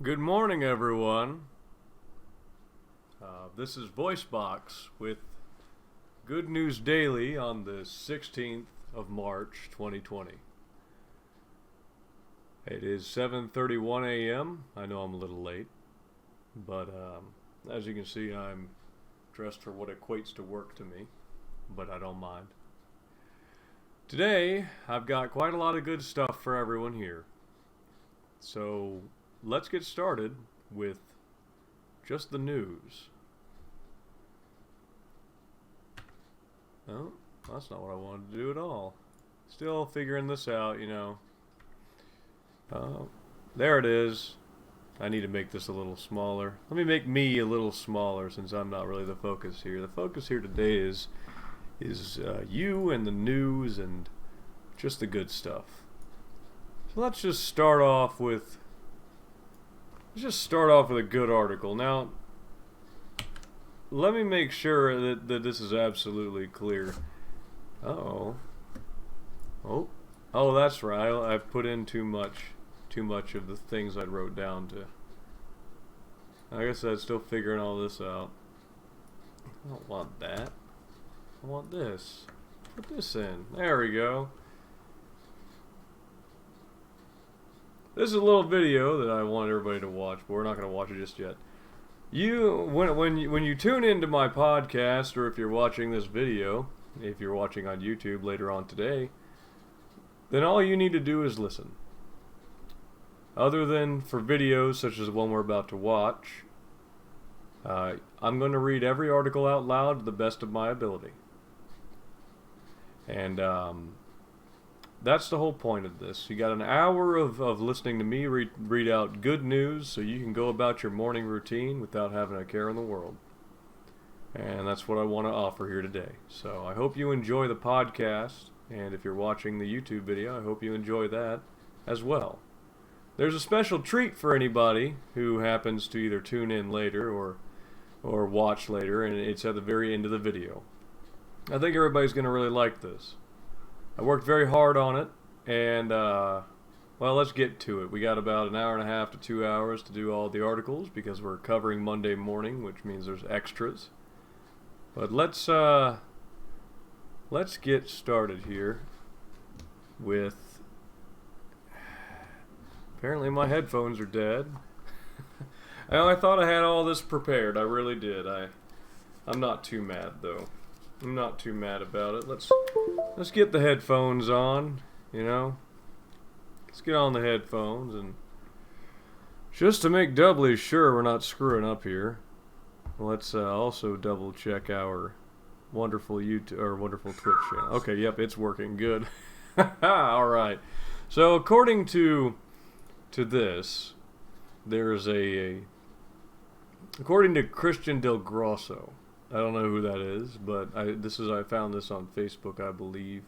Good morning, everyone. This is Voicebawx with Good News Daily on the 16th of March, 2020. It is 7:31 a.m. I know I'm a little late, but as you can see, I'm dressed for what equates to work to me, but I don't mind. Today, I've got quite a lot of good stuff for everyone here. So, let's get started with just the news. Oh, that's not what I wanted to do at all. Still figuring this out, you know. There it is. I need to make this a little smaller. Let me make me a little smaller since I'm not really the focus here. The focus here today is you and the news and just the good stuff. So let's just start off with a good article. Now, let me make sure that this is absolutely clear. Oh, that's right. I put in too much of the things I wrote down to. I guess I'm still figuring all this out. I don't want that. I want this. Put this in. There we go. This is a little video that I want everybody to watch, but we're not going to watch it just yet. When you tune into my podcast, or if you're watching this video, if you're watching on YouTube later on today, then all you need to do is listen. Other than for videos such as the one we're about to watch, I'm going to read every article out loud to the best of my ability. And that's the whole point of this. You got an hour of listening to me read out good news so you can go about your morning routine without having a care in the world. And that's what I want to offer here today. So I hope you enjoy the podcast, and if you're watching the YouTube video, I hope you enjoy that as well. There's a special treat for anybody who happens to either tune in later or watch later, and it's at the very end of the video. I think everybody's going to really like this. I worked very hard on it, and, well, let's get to it. We got about an hour and a half to 2 hours to do all the articles, because we're covering Monday morning, which means there's extras. But let's get started here with... Apparently my headphones are dead. I thought I had all this prepared. I really did. I'm not too mad, though. I'm not too mad about it. Let's get the headphones on, you know. Let's get on the headphones, and just to make doubly sure we're not screwing up here, let's also double check our wonderful YouTube or wonderful Twitch channel. Okay, yep, it's working good. All right. So according to this, there's according to Christian Del Grosso. I don't know who that is, but I found this on Facebook, I believe.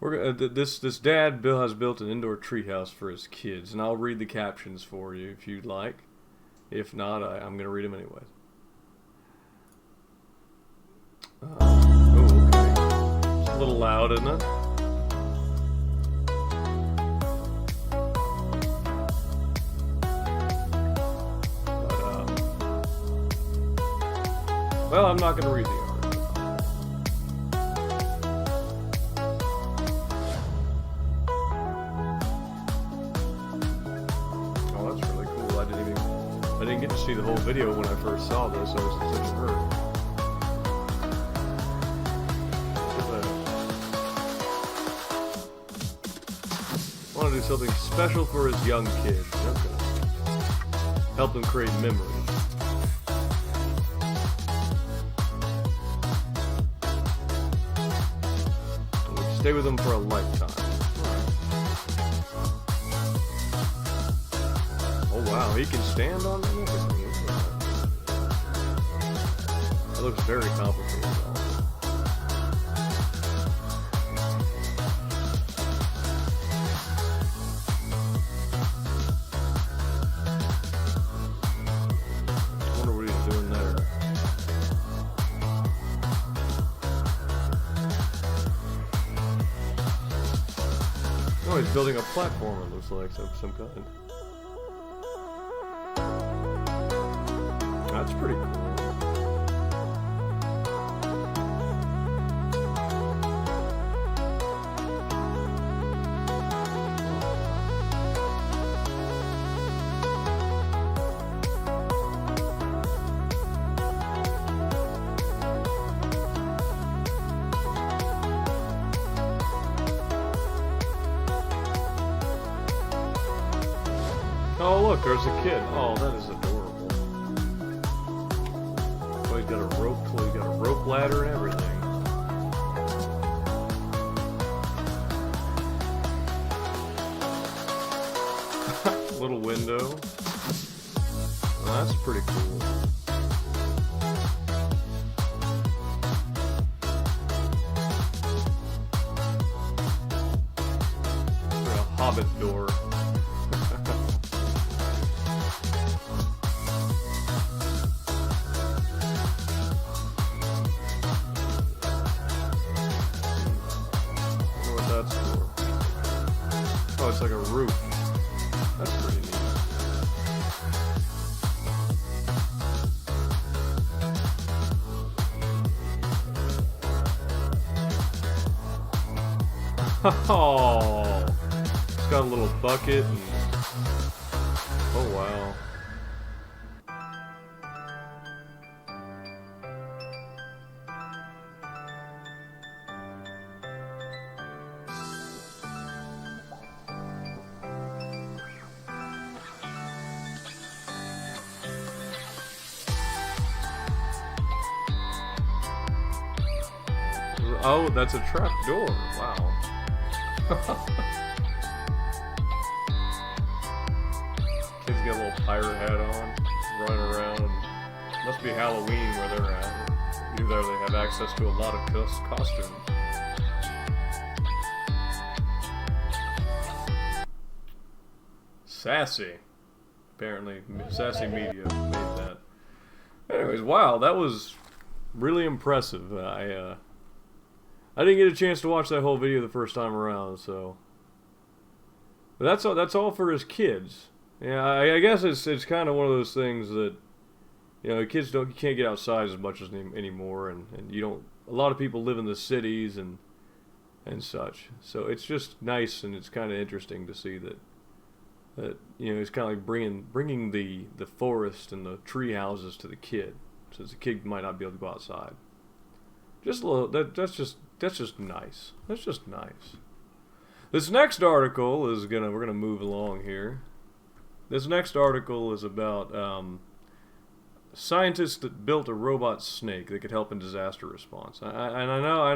This dad Bill has built an indoor treehouse for his kids, and I'll read the captions for you if you'd like. If not, I'm going to read them anyways. Okay. It's a little loud, isn't it? Well, I'm not going to read the article. Oh, that's really cool. I didn't get to see the whole video when I first saw this. I was in such a hurry. I want to do something special for his young kids. Help them create memories. Stay with them for a lifetime. Oh wow, he can stand on them? That looks very complicated. I wonder what he's doing there. Oh, he's building a platform, it looks like, of some kind. That's pretty cool. Oh look, there's a kid. Oh, that is adorable. Oh, he's got a rope ladder and everything. Little window. Well, that's pretty cool. A hobbit door. Oh, it's like a roof. That's pretty neat. Oh, it's got a little bucket. And... oh wow. Oh, that's a trap door. Wow. Kid's got a little pirate hat on, running around. Must be Halloween where they're at. Either they have access to a lot of costumes. Sassy. Apparently, Sassy Media made that. Anyways, wow, that was really impressive. I didn't get a chance to watch that whole video the first time around, so. But that's all for his kids. Yeah, I guess it's kind of one of those things that, you know, kids you can't get outside as much as anymore, and you don't. A lot of people live in the cities and such. So it's just nice, and it's kind of interesting to see that you know, it's kind of like bringing the forest and the tree houses to the kid, since the kid might not be able to go outside. Just a little. That's just nice. That's just nice. This next article is we're gonna move along here. This next article is about scientists that built a robot snake that could help in disaster response. I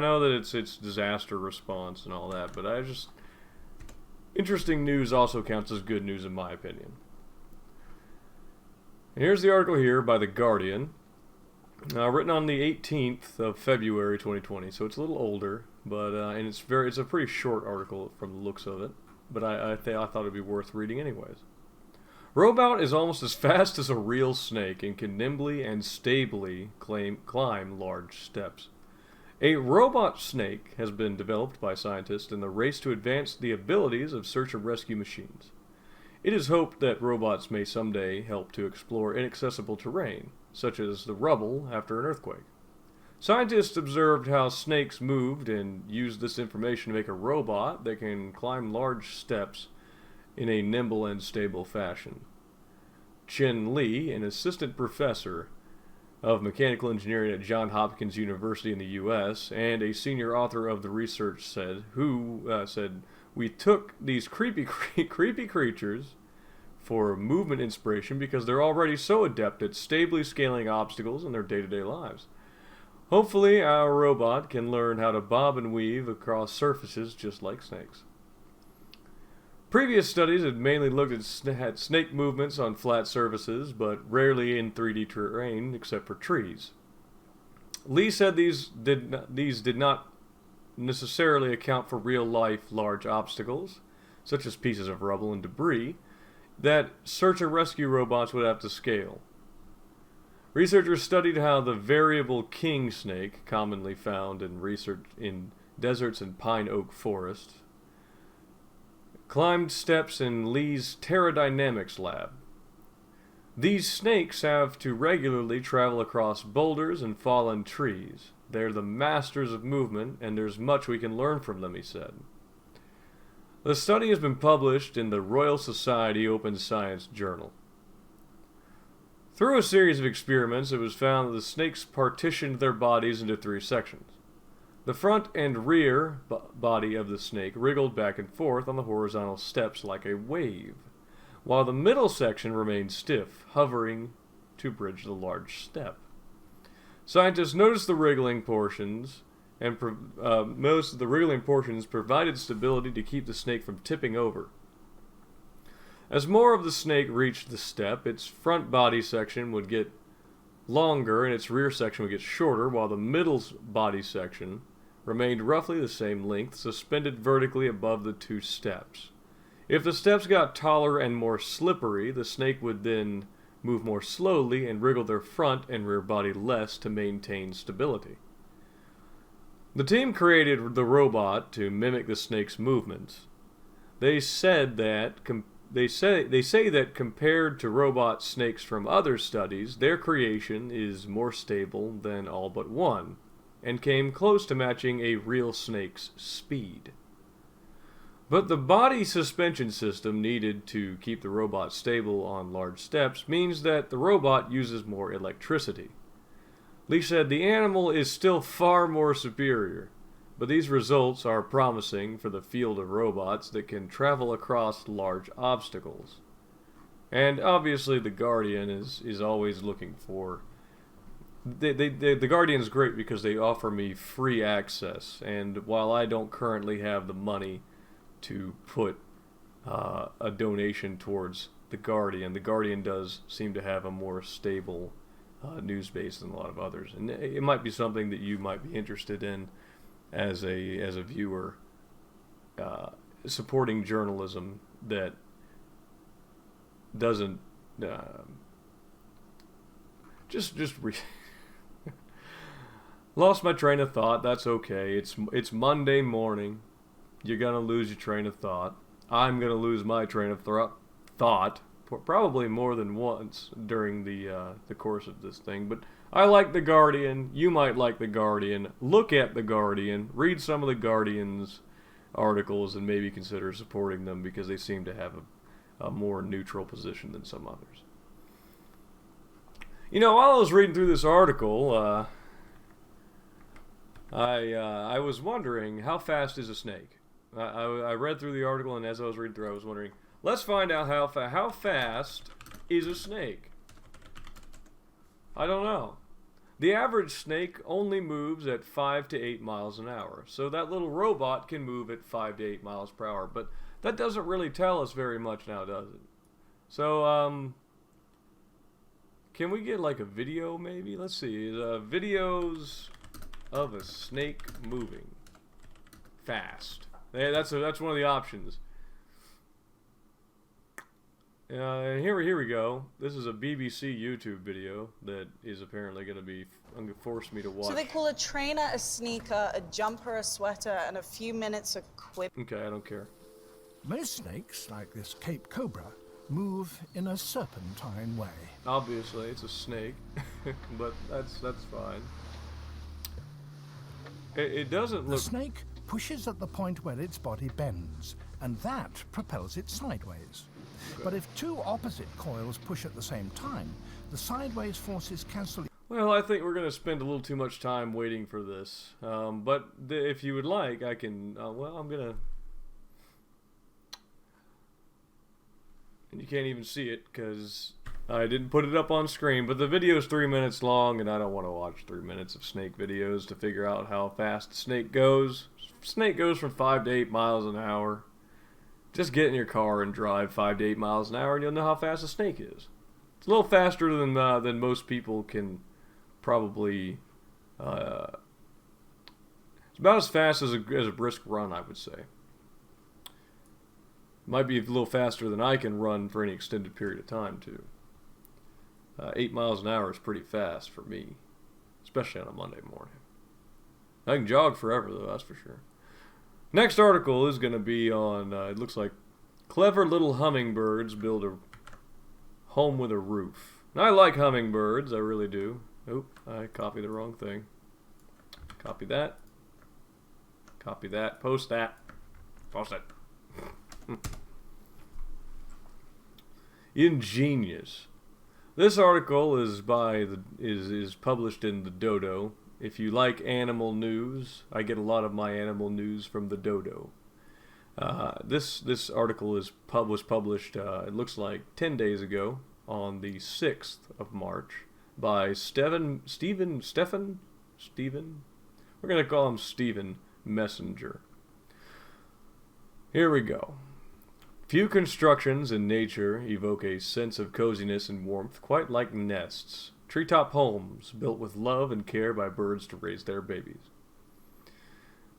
know that it's disaster response and all that, but interesting news also counts as good news in my opinion. And here's the article here by The Guardian. Written on the 18th of February 2020, so it's a little older, but and it's a pretty short article from the looks of it, but I thought it'd be worth reading anyways. Robot is almost as fast as a real snake and can nimbly and stably climb large steps. A robot snake has been developed by scientists in the race to advance the abilities of search and rescue machines. It is hoped that robots may someday help to explore inaccessible terrain, such as the rubble after an earthquake. Scientists observed how snakes moved and used this information to make a robot that can climb large steps in a nimble and stable fashion. Chen Li, an assistant professor of mechanical engineering at Johns Hopkins University in the U.S. and a senior author of the research, said, "We took these creepy creatures for movement inspiration because they're already so adept at stably scaling obstacles in their day-to-day lives. Hopefully, our robot can learn how to bob and weave across surfaces just like snakes." Previous studies had mainly looked at snake movements on flat surfaces, but rarely in 3D terrain except for trees. Lee said these did not necessarily account for real-life large obstacles, such as pieces of rubble and debris, that search and rescue robots would have to scale. Researchers studied how the variable king snake, commonly found in deserts and pine oak forests, climbed steps in Lee's Terradynamics lab. These snakes have to regularly travel across boulders and fallen trees. They're the masters of movement, and there's much we can learn from them, he said. The study has been published in the Royal Society Open Science Journal. Through a series of experiments, it was found that the snakes partitioned their bodies into 3 sections. The front and rear body of the snake wriggled back and forth on the horizontal steps like a wave, while the middle section remained stiff, hovering to bridge the large step. Scientists noticed the wriggling portions, and most of the wriggling portions provided stability to keep the snake from tipping over. As more of the snake reached the step, its front body section would get longer and its rear section would get shorter, while the middle body section remained roughly the same length, suspended vertically above the 2 steps. If the steps got taller and more slippery, the snake would then move more slowly and wriggle their front and rear body less to maintain stability. The team created the robot to mimic the snake's movements. They say that compared to robot snakes from other studies, their creation is more stable than all but one, and came close to matching a real snake's speed. But the body suspension system needed to keep the robot stable on large steps means that the robot uses more electricity. Lee said the animal is still far more superior, but these results are promising for the field of robots that can travel across large obstacles. And obviously the Guardian is always looking for... The Guardian is great because they offer me free access, and while I don't currently have the money to put a donation towards the Guardian does seem to have a more stable news base than a lot of others, and it might be something that you might be interested in as a viewer, supporting journalism that doesn't lost my train of thought. That's okay. It's Monday morning. You're gonna lose your train of thought. I'm gonna lose my train of thought probably more than once during the course of this thing. But I like the Guardian. You might like the Guardian. Look at the Guardian. Read some of the Guardian's articles and maybe consider supporting them because they seem to have a more neutral position than some others. You know, while I was reading through this article, I was wondering, how fast is a snake? I read through the article, and as I was reading through, I was wondering, let's find out how fast is a snake? I don't know. The average snake only moves at 5 to 8 miles an hour, so that little robot can move at 5 to 8 miles per hour, but that doesn't really tell us very much now, does it? So, can we get like a video maybe? Let's see, videos of a snake moving fast. Yeah, that's one of the options. And here we go. This is a BBC YouTube video that is apparently going to force me to watch. So they call a trainer a sneaker, a jumper a sweater, and a few minutes a quip. Okay, I don't care. Most snakes, like this Cape Cobra, move in a serpentine way. Obviously, it's a snake, but that's fine. It doesn't look... The snake pushes at the point where its body bends, and that propels it sideways. Okay. But if 2 opposite coils push at the same time, the sideways forces cancel... Well, I think we're going to spend a little too much time waiting for this. But if you would like, I can... well, I'm going to... And you can't even see it because I didn't put it up on screen, but the video is 3 minutes long, and I don't want to watch 3 minutes of snake videos to figure out how fast the snake goes. Snake goes from 5 to 8 miles an hour. Just get in your car and drive 5 to 8 miles an hour, and you'll know how fast a snake is. It's a little faster than most people can probably. It's about as fast as a brisk run, I would say. Might be a little faster than I can run for any extended period of time, too. 8 miles an hour is pretty fast for me, especially on a Monday morning. I can jog forever, though, that's for sure. Next article is going to be on, it looks like, clever little hummingbirds build a home with a roof. And I like hummingbirds, I really do. Oop, I copied the wrong thing. Copy that. Copy that. Post that. Post it. Ingenious. This article is is published in the Dodo. If you like animal news, I get a lot of my animal news from the Dodo. This article was published, it looks like 10 days ago, on the 6th of March, by Stephen. We're going to call him Stephen Messenger. Here we go. Few constructions in nature evoke a sense of coziness and warmth quite like nests, treetop homes built with love and care by birds to raise their babies.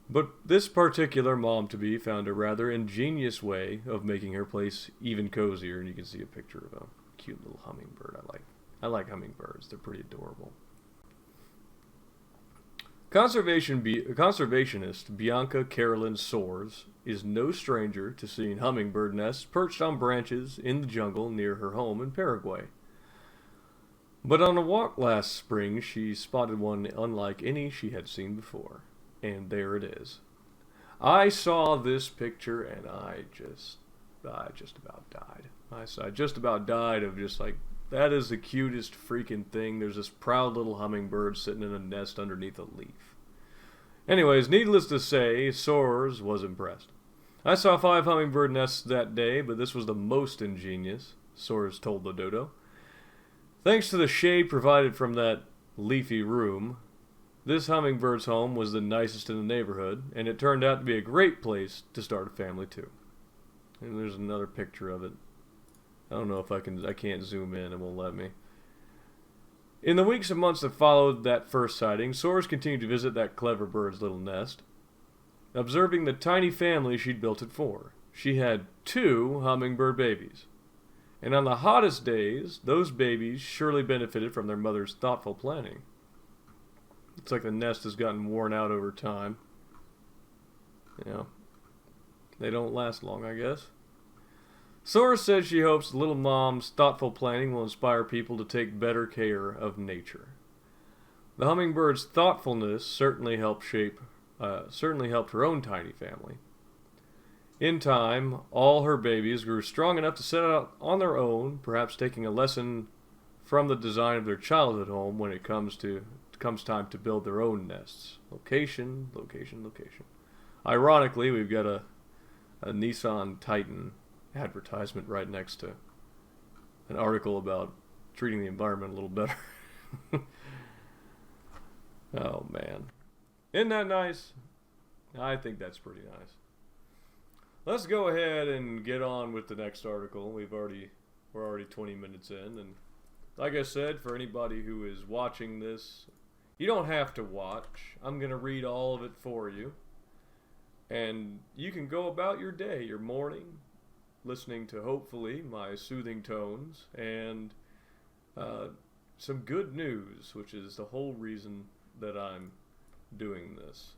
But this particular mom-to-be found a rather ingenious way of making her place even cozier, and you can see a picture of a cute little hummingbird. I like hummingbirds. They're pretty adorable. Conservationist Bianca Carolyn Soares is no stranger to seeing hummingbird nests perched on branches in the jungle near her home in Paraguay. But on a walk last spring, she spotted one unlike any she had seen before. And there it is. I saw this picture and I just about died. I just about died of just like, that is the cutest freaking thing. There's this proud little hummingbird sitting in a nest underneath a leaf. Anyways, needless to say, Soares was impressed. I saw 5 hummingbird nests that day, but this was the most ingenious, Soares told the Dodo. Thanks to the shade provided from that leafy room, this hummingbird's home was the nicest in the neighborhood, and it turned out to be a great place to start a family too. And there's another picture of it. I don't know if I can't zoom in, it won't let me. In the weeks and months that followed that first sighting, Soares continued to visit that clever bird's little nest, observing the tiny family she'd built it for. She had 2 hummingbird babies. And on the hottest days, those babies surely benefited from their mother's thoughtful planning. It's like the nest has gotten worn out over time. You know, they don't last long, I guess. Soares says she hopes the little mom's thoughtful planning will inspire people to take better care of nature. The hummingbird's thoughtfulness certainly helped her own tiny family. In time, all her babies grew strong enough to set out on their own, perhaps taking a lesson from the design of their childhood home when it comes time to build their own nests. Location, location, location. Ironically, we've got a Nissan Titan advertisement right next to an article about treating the environment a little better. Oh man. Isn't that nice? I think that's pretty nice. Let's go ahead and get on with the next article. We're already 20 minutes in, and like I said, for anybody who is watching this, you don't have to watch. I'm going to read all of it for you. And you can go about your day, your morning, listening to, hopefully, my soothing tones and some good news, which is the whole reason that I'm doing this.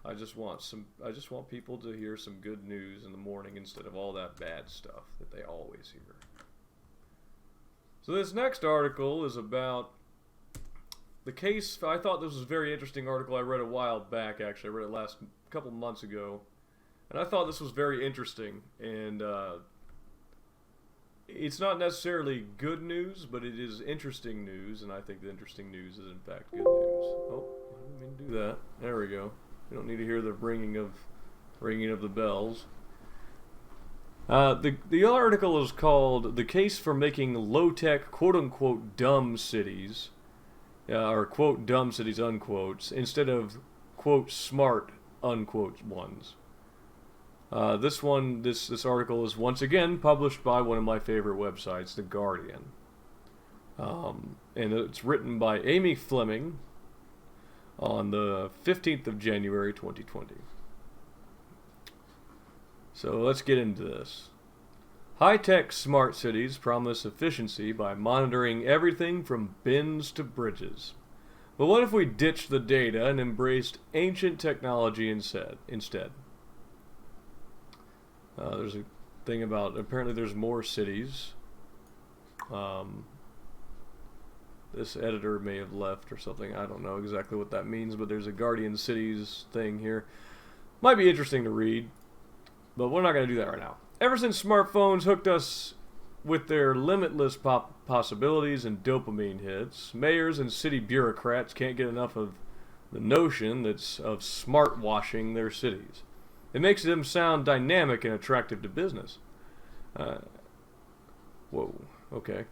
I just want people to hear some good news in the morning instead of all that bad stuff that they always hear. So this next article is about the case. I thought this was a very interesting article. I read a while back, actually. I read it a couple months ago. And I thought this was very interesting. And it's not necessarily good news, but it is interesting news. And I think the interesting news is, in fact, good news. Oh, I didn't mean to do that. There we go. You don't need to hear the ringing of the bells. The article is called "The Case for Making Low-Tech, Quote-Unquote, Dumb Cities," or quote dumb cities unquotes, instead of quote smart unquote ones. This article is once again published by one of my favorite websites, The Guardian, and it's written by Amy Fleming on the 15th of January 2020. So let's get into this. High-tech smart cities promise efficiency by monitoring everything from bins to bridges. But what if we ditched the data and embraced ancient technology instead? There's a thing about, apparently there's more cities This editor may have left or something. I don't know exactly what that means, but there's a Guardian Cities thing here. Might be interesting to read, but we're not going to do that right now. Ever since smartphones hooked us with their limitless possibilities and dopamine hits, mayors and city bureaucrats can't get enough of the notion of smart washing their cities. It makes them sound dynamic and attractive to business. Whoa, okay.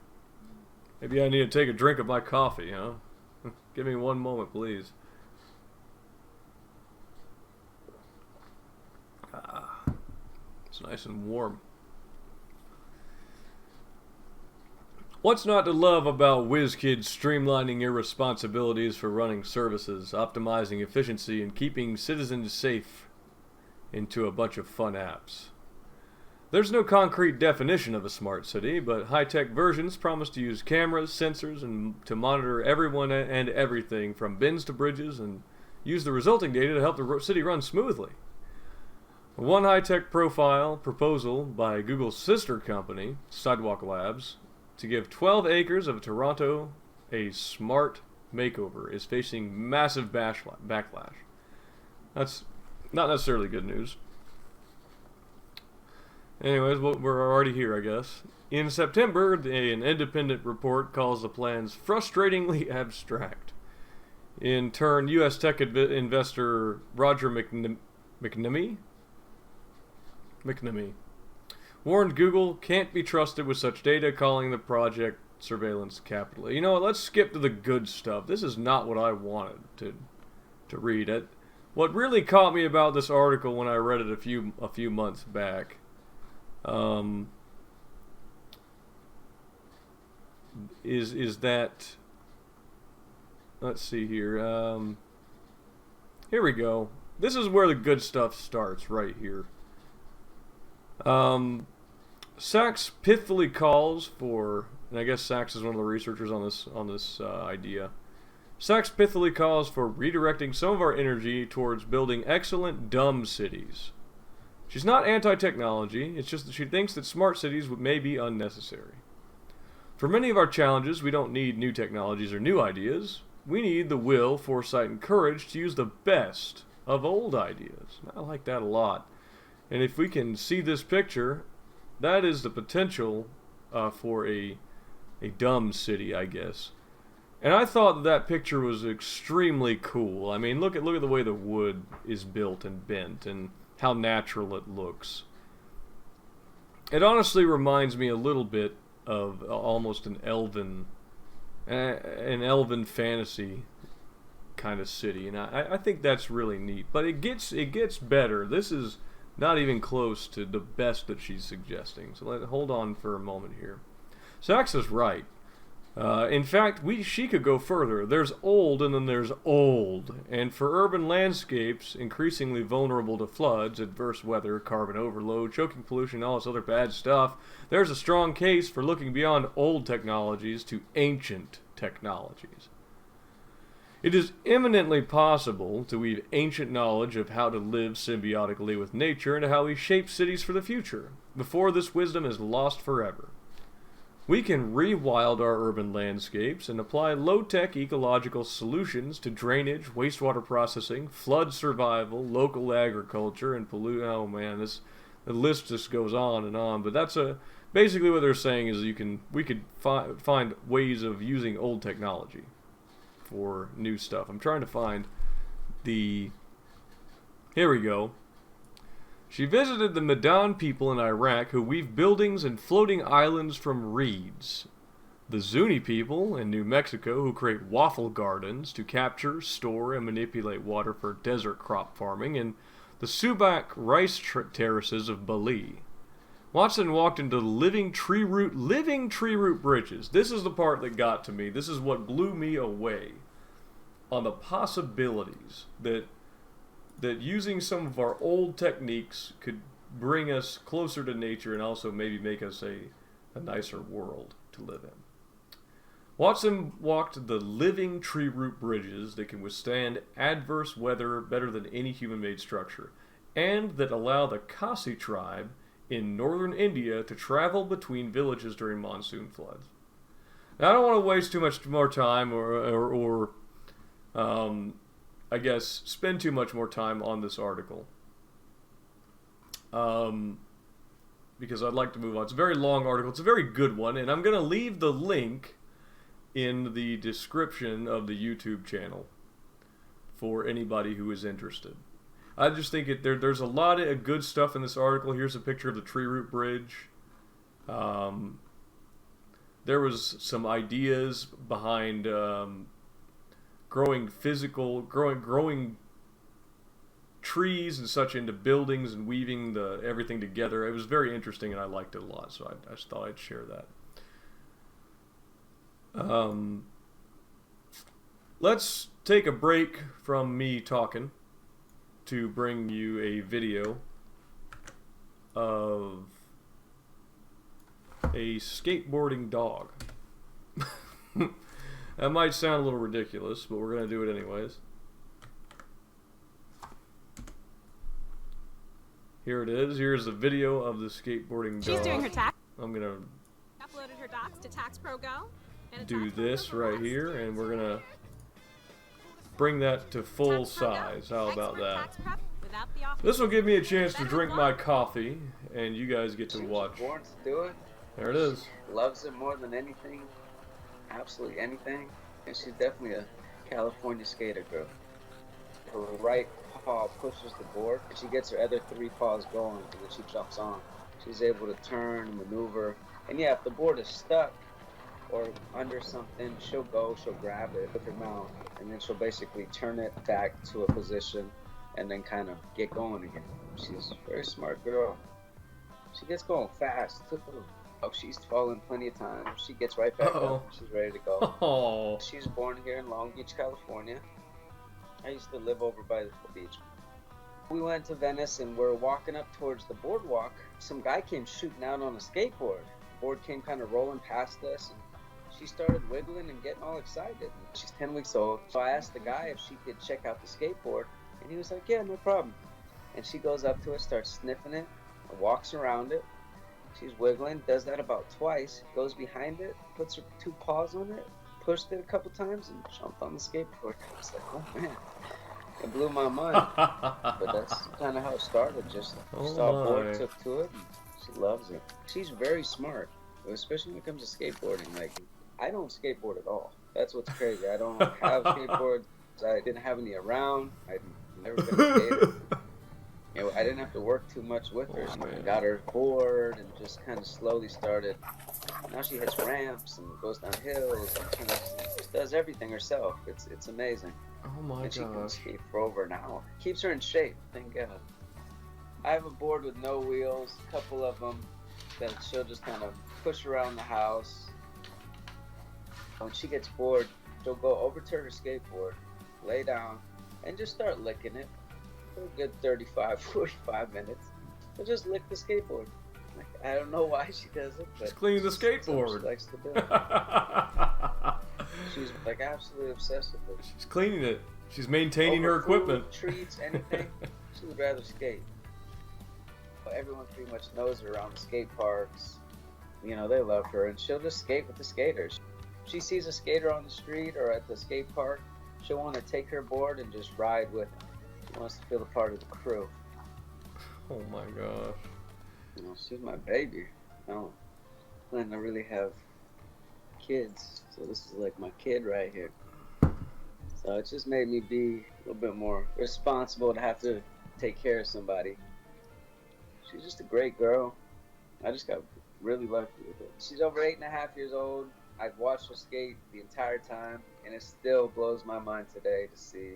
Maybe I need to take a drink of my coffee, huh? Give me one moment, please. It's nice and warm. What's not to love about WizKids streamlining your responsibilities for running services, optimizing efficiency, and keeping citizens safe into a bunch of fun apps? There's no concrete definition of a smart city, but high-tech versions promise to use cameras, sensors, and to monitor everyone and everything from bins to bridges and use the resulting data to help the city run smoothly. One high-tech proposal by Google's sister company, Sidewalk Labs, to give 12 acres of Toronto a smart makeover is facing massive backlash. That's not necessarily good news. Anyways, we're already here, I guess. In September, an independent report calls the plans frustratingly abstract. In turn, U.S. tech investor Roger McNamee warned Google can't be trusted with such data, calling the project surveillance capital. You know what? Let's skip to the good stuff. This is not what I wanted to read. What really caught me about this article when I read it a few months back is that, let's see here. Here we go. This is where the good stuff starts, right here. Sachs pithily calls for, and I guess Sachs is one of the researchers on this idea. Sachs pithily calls for redirecting some of our energy towards building excellent dumb cities. She's not anti-technology, it's just that she thinks that smart cities may be unnecessary. For many of our challenges, we don't need new technologies or new ideas. We need the will, foresight, and courage to use the best of old ideas. I like that a lot. And if we can see this picture, that is the potential for a dumb city, I guess. And I thought that picture was extremely cool. I mean, look at the way the wood is built and bent and how natural it looks. It honestly reminds me a little bit of almost an elven fantasy kind of city, and I think that's really neat. But it gets better. This is not even close to the best that she's suggesting. So hold on for a moment here. Sachs is right. In fact, she could go further. There's old and then there's old. And for urban landscapes, increasingly vulnerable to floods, adverse weather, carbon overload, choking pollution, all this other bad stuff, there's a strong case for looking beyond old technologies to ancient technologies. It is eminently possible to weave ancient knowledge of how to live symbiotically with nature into how we shape cities for the future, before this wisdom is lost forever. We can rewild our urban landscapes and apply low-tech ecological solutions to drainage, wastewater processing, flood survival, local agriculture, and oh man, the list just goes on and on. But that's basically what they're saying is we could find ways of using old technology for new stuff. I'm trying to find here we go. She visited the Medan people in Iraq who weave buildings and floating islands from reeds. The Zuni people in New Mexico who create waffle gardens to capture, store, and manipulate water for desert crop farming. And the Subak rice terraces of Bali. Watson walked into living tree root bridges. This is the part that got to me. This is what blew me away on the possibilities that using some of our old techniques could bring us closer to nature and also maybe make us a nicer world to live in. Watson walked the living tree root bridges that can withstand adverse weather better than any human-made structure, and that allow the Khasi tribe in northern India to travel between villages during monsoon floods. Now, I don't want to waste too much more time or I guess, spend too much more time on this article. Because I'd like to move on. It's a very long article. It's a very good one, and I'm going to leave the link in the description of the YouTube channel for anybody who is interested. I just think there's a lot of good stuff in this article. Here's a picture of the tree root bridge. There was some ideas behind growing trees and such into buildings and weaving everything together. It was very interesting, and I liked it a lot, so I just thought I'd share that. Let's take a break from me talking to bring you a video of a skateboarding dog. That might sound a little ridiculous, but we're going to do it anyways. Here it is. Here's a video of the skateboarding dog. She's doing her tax. I'm going to Uploaded her docs to Tax Pro Go. And do this right here, and we're going to bring that to full size. How about that? This will give me a chance to drink my coffee, and you guys get to watch. Born to do it. There it is. Loves it more than anything. Absolutely anything. And she's definitely a California skater girl. Her right paw pushes the board. She gets her other three paws going, and then she jumps on. She's able to turn, maneuver. And yeah, if the board is stuck or under something, she'll grab it with her mouth, and then she'll basically turn it back to a position and then kind of get going again. She's a very smart girl. She gets going fast too. Oh, she's fallen plenty of times. She gets right back up. She's ready to go. Oh. She's born here in Long Beach, California. I used to live over by the beach. We went to Venice and we're walking up towards the boardwalk. Some guy came shooting out on a skateboard. The board came kind of rolling past us, and she started wiggling and getting all excited. She's 10 weeks old. So I asked the guy if she could check out the skateboard, and he was like, yeah, no problem. And she goes up to it, starts sniffing it, walks around it. She's wiggling, does that about twice, goes behind it, puts her two paws on it, pushed it a couple times, and jumped on the skateboard. I was like, oh man, it blew my mind. But that's kind of how it started. Just saw a board, took to it, and she loves it. She's very smart, especially when it comes to skateboarding. Like, I don't skateboard at all. That's what's crazy. I don't have skateboards. I didn't have any around. I'd never been a skater. You know, I didn't have to work too much with her. She got her board and just kind of slowly started. Now she hits ramps and goes down hills and kind of just does everything herself. It's amazing. Oh my gosh. She can skate for over an hour. Keeps her in shape, thank God. I have a board with no wheels, a couple of them that she'll just kind of push around the house. When she gets bored, she'll go over to her skateboard, lay down, and just start licking it. For a good 35, 45 minutes. She'll just lick the skateboard. Like, I don't know why she does it, but she's cleaning the skateboard. She likes to do it. She's like absolutely obsessed with it. She's cleaning it. She's maintaining her food, equipment. Treats, anything. She would rather skate. Everyone pretty much knows her around the skate parks. You know, they love her, and she'll just skate with the skaters. She sees a skater on the street or at the skate park, she'll want to take her board and just ride with him. She wants to feel a part of the crew. Oh my gosh. You know, she's my baby. I don't plan to really have kids, so this is like my kid right here. So it just made me be a little bit more responsible to have to take care of somebody. She's just a great girl. I just got really lucky with her. She's over 8.5 years old. I've watched her skate the entire time, and it still blows my mind today to see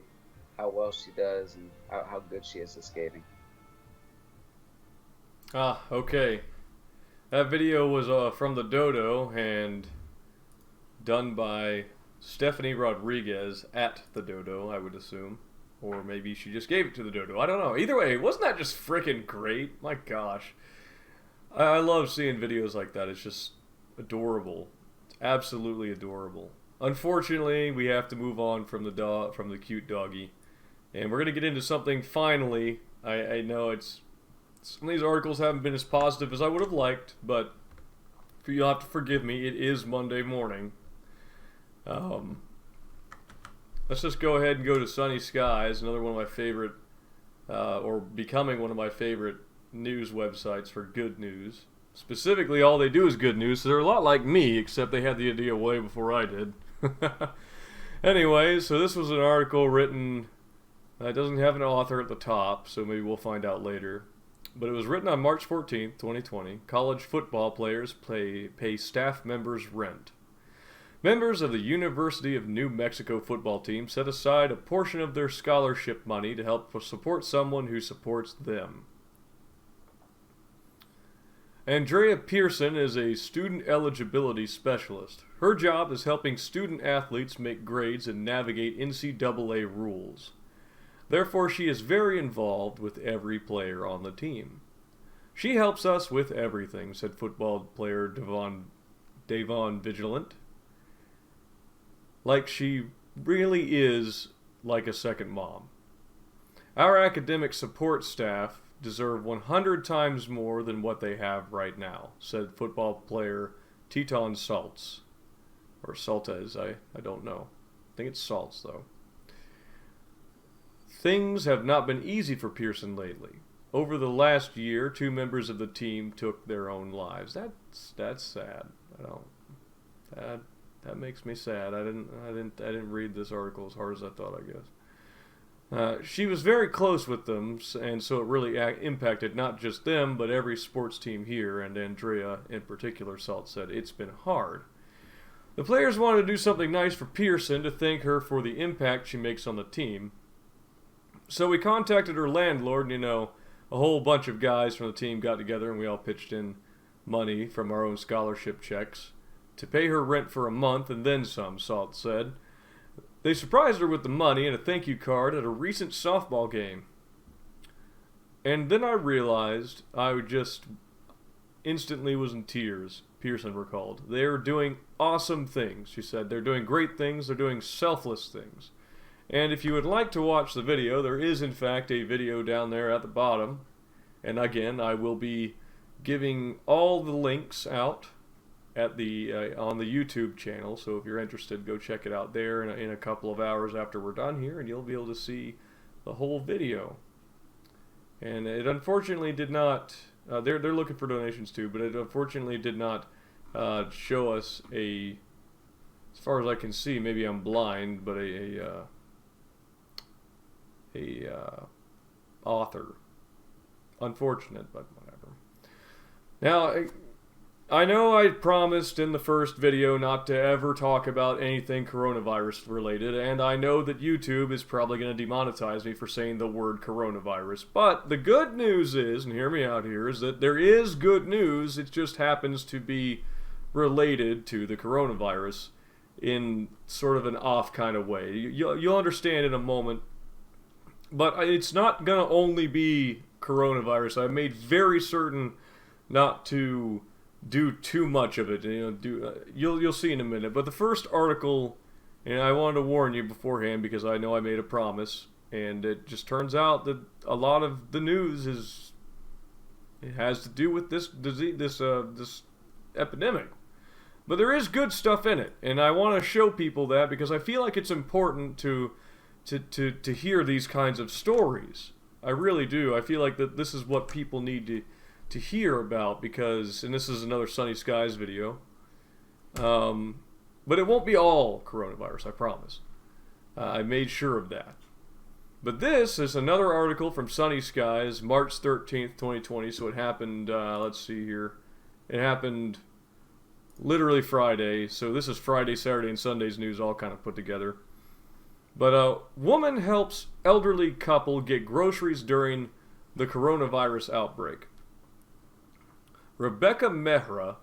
how well she does and how good she is at skating. Ah, okay. That video was from the Dodo and done by Stephanie Rodriguez at the Dodo, I would assume. Or maybe she just gave it to the Dodo. I don't know. Either way, wasn't that just freaking great? My gosh. I love seeing videos like that. It's just adorable. It's absolutely adorable. Unfortunately, we have to move on from the cute doggy. And we're going to get into something finally. I know some of these articles haven't been as positive as I would have liked, but you'll have to forgive me. It is Monday morning. Let's just go ahead and go to Sunny Skies, another one of my favorite, or becoming one of my favorite news websites for good news. Specifically, all they do is good news, so they're a lot like me, except they had the idea way before I did. Anyway, so this was an article written, it doesn't have an author at the top, so maybe we'll find out later. But it was written on March 14th, 2020. College football players pay staff members rent. Members of the University of New Mexico football team set aside a portion of their scholarship money to help support someone who supports them. Andrea Pearson is a student eligibility specialist. Her job is helping student athletes make grades and navigate NCAA rules. Therefore, she is very involved with every player on the team. She helps us with everything, said football player Davon Vigilant. Like she really is like a second mom. Our academic support staff deserve 100 times more than what they have right now, said football player Teton Saltz. Or Saltez, I don't know. I think it's Saltz, though. Things have not been easy for Pearson lately. Over the last year, 2 members of the team took their own lives. That's sad. That makes me sad. I didn't read this article as hard as I thought, I guess. She was very close with them, and so it really impacted not just them, but every sports team here, and Andrea in particular, Salt said, it's been hard. The players wanted to do something nice for Pearson to thank her for the impact she makes on the team. So we contacted her landlord, and, a whole bunch of guys from the team got together, and we all pitched in money from our own scholarship checks to pay her rent for a month and then some, Salt said. They surprised her with the money and a thank you card at a recent softball game. And then I realized I just instantly was in tears, Pearson recalled. They're doing awesome things, she said. They're doing great things. They're doing selfless things. And if you would like to watch the video, there is in fact a video down there at the bottom. And again, I will be giving all the links out at the on the YouTube channel, so if you're interested, go check it out there in a couple of hours after we're done here, and you'll be able to see the whole video. And it unfortunately did not. They're looking for donations too, but it unfortunately did not show us a. As far as I can see, maybe I'm blind, but a author. Unfortunate, but whatever. Now, I know I promised in the first video not to ever talk about anything coronavirus related, and I know that YouTube is probably going to demonetize me for saying the word coronavirus, but the good news is, and hear me out here, is that there is good news. It just happens to be related to the coronavirus in sort of an off kind of way. You'll understand in a moment, but it's not going to only be coronavirus. I made very certain not to do too much of it. You'll see in a minute. But the first article, and I wanted to warn you beforehand because I know I made a promise, and it just turns out that a lot of the news has to do with this disease, this epidemic. But there is good stuff in it, and I want to show people that because I feel like it's important to hear these kinds of stories. I really do. I feel like that this is what people need to hear about because, and this is another Sunny Skies video, but it won't be all coronavirus, I promise. I made sure of that. But this is another article from Sunny Skies, March 13th, 2020, so it happened, let's see here, it happened literally Friday, so this is Friday, Saturday, and Sunday's news all kind of put together. But a woman helps elderly couple get groceries during the coronavirus outbreak. Rebecca Mehra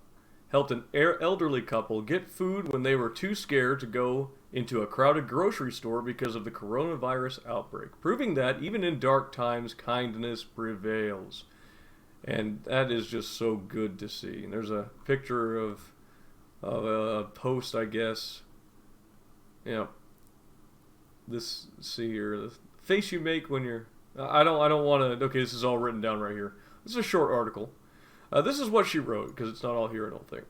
helped an elderly couple get food when they were too scared to go into a crowded grocery store because of the coronavirus outbreak, proving that even in dark times, kindness prevails. And that is just so good to see. And there's a picture of a post, I guess. This, see here, the face you make when you're. I don't want to. Okay, this is all written down right here. This is a short article. This is what she wrote, because it's not all here, I don't think.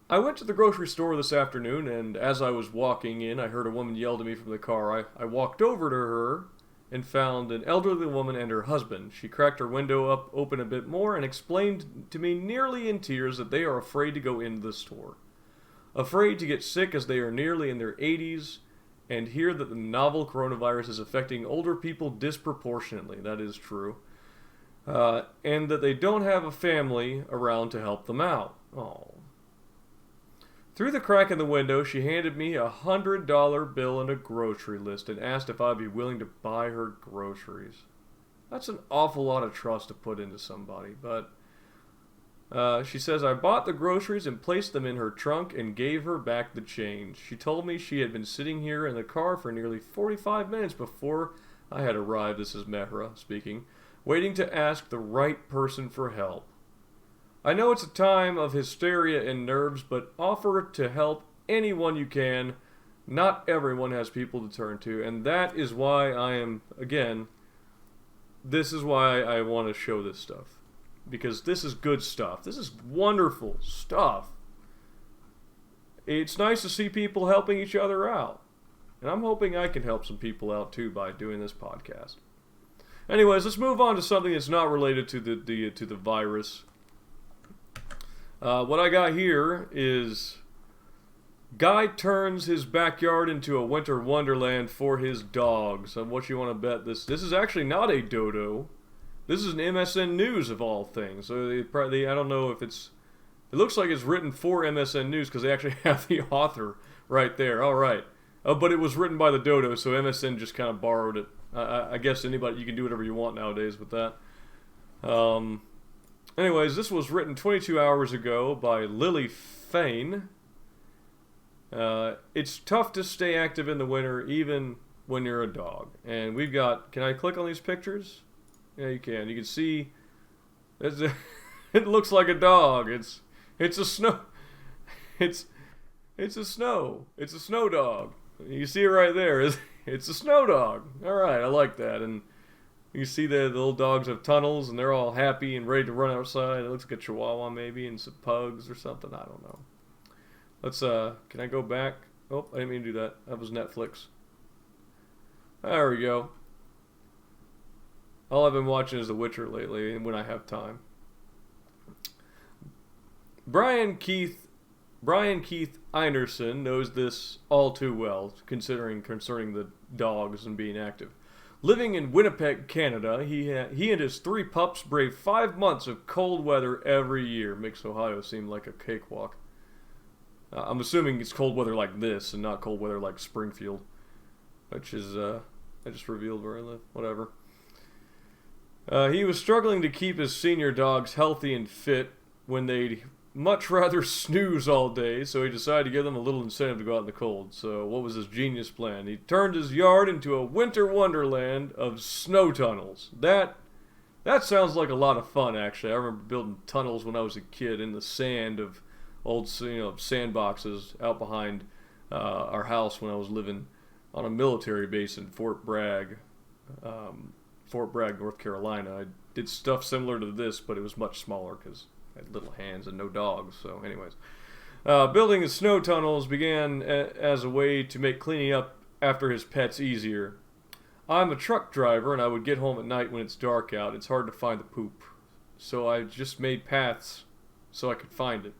I went to the grocery store this afternoon, and as I was walking in, I heard a woman yell to me from the car. I walked over to her and found an elderly woman and her husband. She cracked her window up open a bit more and explained to me nearly in tears that they are afraid to go into the store. Afraid to get sick as they are nearly in their 80s and hear that the novel coronavirus is affecting older people disproportionately. That is true. And that they don't have a family around to help them out. Oh. Through the crack in the window, she handed me a $100 bill and a grocery list and asked if I'd be willing to buy her groceries. That's an awful lot of trust to put into somebody, but she says I bought the groceries and placed them in her trunk and gave her back the change. She told me she had been sitting here in the car for nearly 45 minutes before I had arrived, this is Mehra speaking, waiting to ask the right person for help. I know it's a time of hysteria and nerves, but offer to help anyone you can. Not everyone has people to turn to, and that is why this is why I want to show this stuff. Because this is good stuff. This is wonderful stuff. It's nice to see people helping each other out. And I'm hoping I can help some people out too by doing this podcast. Anyways, let's move on to something that's not related to the virus. What I got here is guy turns his backyard into a winter wonderland for his dogs. And what you want to bet this is actually not a dodo. This is an MSN News of all things. So I don't know if it looks like it's written for MSN News because they actually have the author right there. All right. But it was written by the dodo, so MSN just kind of borrowed it. I guess anybody, you can do whatever you want nowadays with that. Anyways, this was written 22 hours ago by Lily Fain. It's tough to stay active in the winter, even when you're a dog. And we've got, can I click on these pictures? Yeah, you can. You can see, it looks like a dog. It's a snow dog. You see it right there. It's a snow dog. All right, I like that. And you see the little dogs have tunnels, and they're all happy and ready to run outside. It looks like a Chihuahua maybe, and some pugs or something. I don't know. Let's can I go back? Oh, I didn't mean to do that. That was Netflix. There we go. All I've been watching is The Witcher lately, and when I have time. Brian Keith Einerson knows this all too well, concerning the dogs and being active. Living in Winnipeg, Canada, he and his 3 pups brave 5 months of cold weather every year. Makes Ohio seem like a cakewalk. I'm assuming it's cold weather like this and not cold weather like Springfield, which is, I just revealed where I live. Whatever. He was struggling to keep his senior dogs healthy and fit when they'd much rather snooze all day, so he decided to give them a little incentive to go out in the cold. So what was his genius plan? He turned his yard into a winter wonderland of snow tunnels. That sounds like a lot of fun, actually. I remember building tunnels when I was a kid in the sand of old, sandboxes out behind our house when I was living on a military base in Fort Bragg, North Carolina. I did stuff similar to this, but it was much smaller because I had little hands and no dogs. So anyways, building the snow tunnels began as a way to make cleaning up after his pets easier. I'm a truck driver, and I would get home at night when it's dark out. It's hard to find the poop, so I just made paths so I could find it.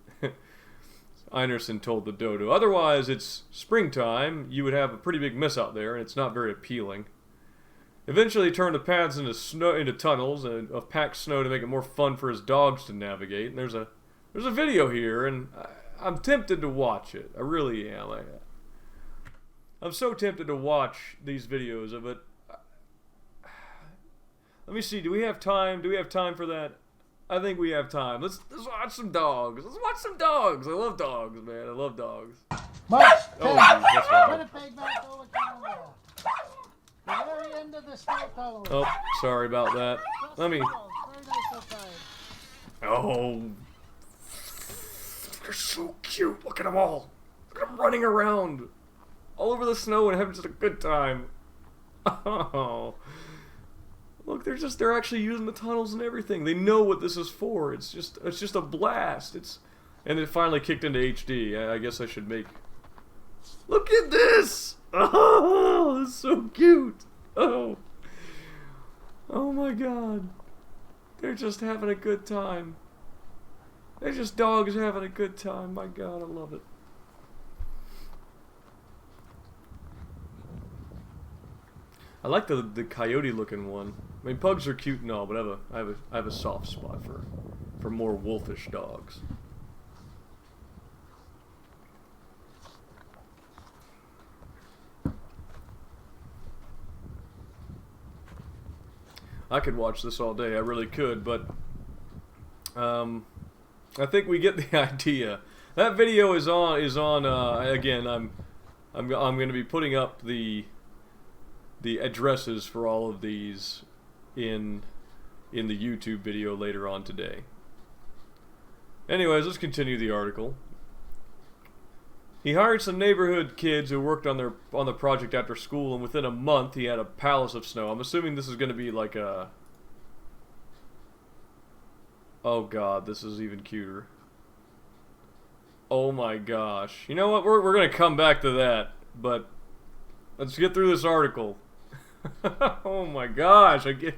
Einerson told the dodo. Otherwise, it's springtime. You would have a pretty big mess out there, and it's not very appealing. Eventually, he turned the paths into tunnels of packed snow to make it more fun for his dogs to navigate. And there's a video here, and I'm tempted to watch it. I really am. I'm so tempted to watch these videos of it. Let me see. Do we have time? Do we have time for that? I think we have time. Let's watch some dogs. Let's watch some dogs. I love dogs, man. I love dogs. March 10th, that's right. Winnipeg, Manitoba, Canada. The very end of the snow tunnel. Oh, sorry about that. Let me. Very nice outside. Oh, they're so cute. Look at them all. Look at them running around all over the snow and having just a good time. Oh. Look, they're actually using the tunnels and everything. They know what this is for. It's just a blast. And it finally kicked into HD. I guess I should make... Look at this! Oh, it's so cute! Oh. Oh my god. They're just having a good time. They're just dogs having a good time. My god, I love it. I like the coyote looking one. I mean, pugs are cute and all, but I have a soft spot for more wolfish dogs. I could watch this all day. I really could, but I think we get the idea. That video is on. Again, I'm going to be putting up the addresses for all of these in the YouTube video later on today. Anyways, let's continue the article. He hired some neighborhood kids who worked on the project after school, and within a month he had a palace of snow. I'm assuming this is going to be like a... Oh god, this is even cuter. Oh my gosh. You know what? We're going to come back to that, but let's get through this article. Oh my gosh, I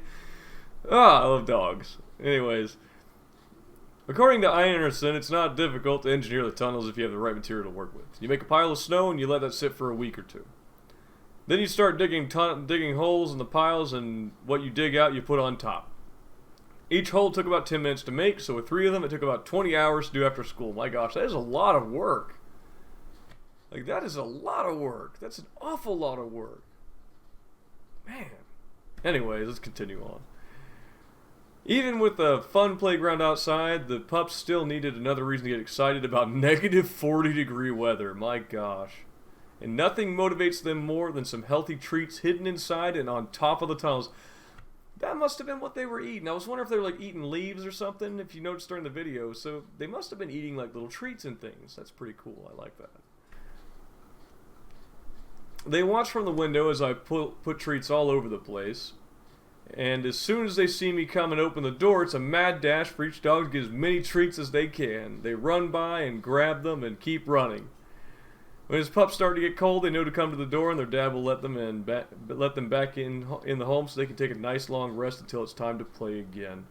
love dogs. Anyways, according to Anderson, it's not difficult to engineer the tunnels if you have the right material to work with. You make a pile of snow and you let that sit for a week or two. Then you start digging holes in the piles, and what you dig out you put on top. Each hole took about 10 minutes to make, so with 3 of them it took about 20 hours to do after school. My gosh, that is a lot of work. Like, that is a lot of work. That's an awful lot of work. Man. Anyways, let's continue on. Even with a fun playground outside, the pups still needed another reason to get excited about negative 40-degree weather. My gosh. And nothing motivates them more than some healthy treats hidden inside and on top of the tunnels. That must have been what they were eating. I was wondering if they were like eating leaves or something, if you noticed during the video. So they must have been eating like little treats and things. That's pretty cool. I like that. They watch from the window as I put treats all over the place. And as soon as they see me come and open the door, it's a mad dash for each dog to get as many treats as they can. They run by and grab them and keep running. When his pups start to get cold, they know to come to the door, and their dad will let them back in the home so they can take a nice long rest until it's time to play again.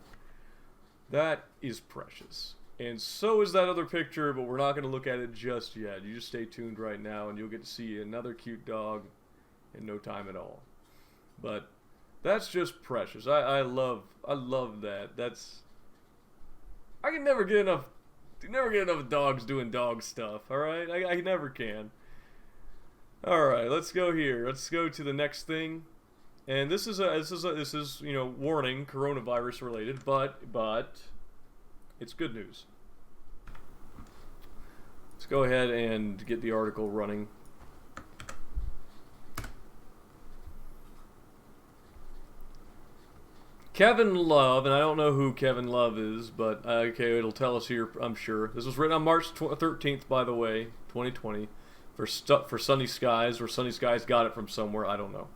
That is precious. And so is that other picture, but we're not going to look at it just yet. You just stay tuned right now, and you'll get to see another cute dog in no time at all. But that's just precious. I love that. I can never get enough. Never get enough dogs doing dog stuff. All right, I never can. All right, let's go here. Let's go to the next thing, and this is you know, warning, coronavirus related, but it's good news. Let's go ahead and get the article running. Kevin Love, and I don't know who Kevin Love is, but okay, it'll tell us here, I'm sure. This was written on March 13th, by the way, 2020, for Sunny Skies, or Sunny Skies got it from somewhere. I don't know.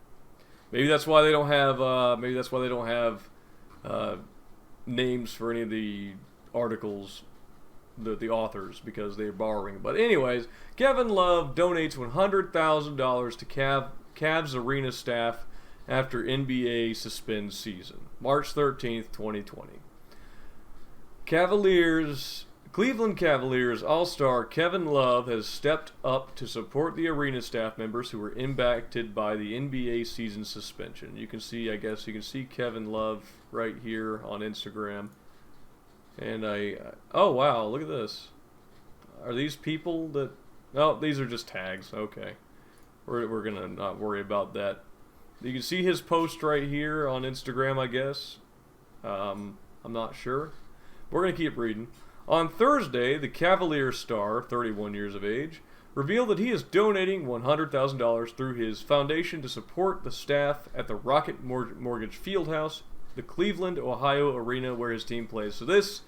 Maybe that's why they don't have names for any of the articles, the authors, because they're borrowing. But anyways, Kevin Love donates $100,000 to Cavs arena staff after NBA suspends season. March 13th, 2020. Cleveland Cavaliers All-Star Kevin Love has stepped up to support the arena staff members who were impacted by the NBA season suspension. You can see, I guess, you can see Kevin Love right here on Instagram. And oh wow, look at this. Are these people that... Oh, these are just tags. Okay. We're gonna not worry about that. You can see his post right here on Instagram, I guess. I'm not sure. We're going to keep reading. On Thursday, the Cavalier star, 31 years of age, revealed that he is donating $100,000 through his foundation to support the staff at the Rocket Mortgage Fieldhouse, the Cleveland, Ohio arena where his team plays. So this,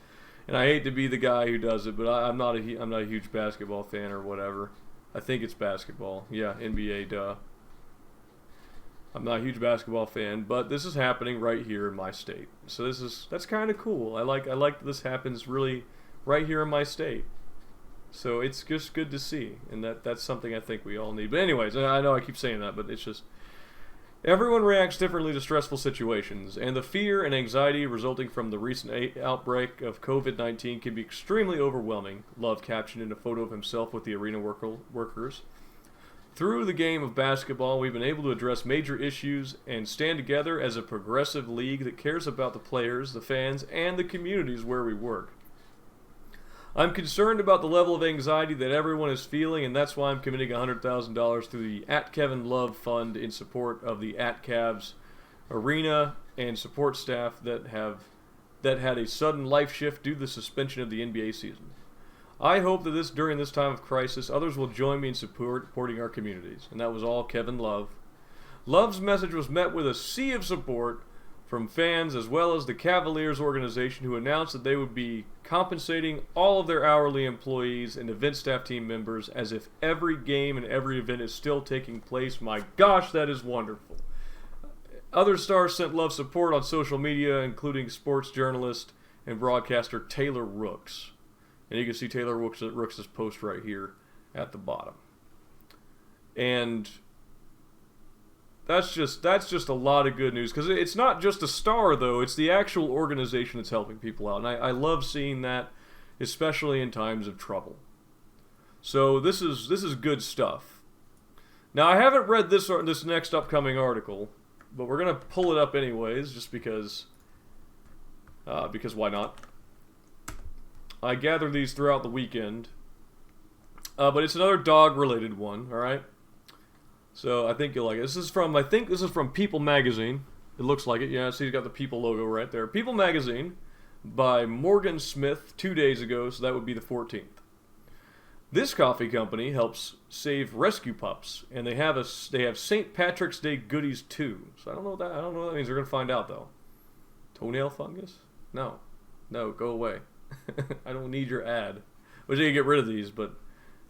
and I hate to be the guy who does it, but I'm not a huge basketball fan or whatever. I think it's basketball. Yeah, NBA, duh. I'm not a huge basketball fan, but this is happening right here in my state. So that's kind of cool. I like that this happens really right here in my state. So it's just good to see, and that's something I think we all need. But anyways, I know I keep saying that, but it's just everyone reacts differently to stressful situations, and the fear and anxiety resulting from the recent outbreak of COVID-19 can be extremely overwhelming. Love captioned in a photo of himself with the arena workers. Through the game of basketball, we've been able to address major issues and stand together as a progressive league that cares about the players, the fans, and the communities where we work. I'm concerned about the level of anxiety that everyone is feeling, and that's why I'm committing $100,000 through the @KevinLove Fund in support of the @Cavs arena and support staff that had a sudden life shift due to the suspension of the NBA season. I hope that during this time of crisis, others will join me in supporting our communities. And that was all Kevin Love. Love's message was met with a sea of support from fans as well as the Cavaliers organization, who announced that they would be compensating all of their hourly employees and event staff team members as if every game and every event is still taking place. My gosh, that is wonderful. Other stars sent Love support on social media, including sports journalist and broadcaster Taylor Rooks. And you can see Taylor Rooks' post right here at the bottom. And that's just a lot of good news, because it's not just a star, though. It's the actual organization that's helping people out. And I love seeing that, especially in times of trouble. So this is good stuff. Now, I haven't read this next upcoming article, but we're going to pull it up anyways, just because why not? I gathered these throughout the weekend, but it's another dog-related one. All right, so I think you'll like it. This is from People Magazine. It looks like it. Yeah, see, it's got the People logo right there. People Magazine by Morgan Smith 2 days ago, so that would be the 14th. This coffee company helps save rescue pups, and they have St. Patrick's Day goodies too. So I don't know what that means. We're gonna find out though. Toenail fungus? No, go away. I don't need your ad. Wish I could get rid of these, but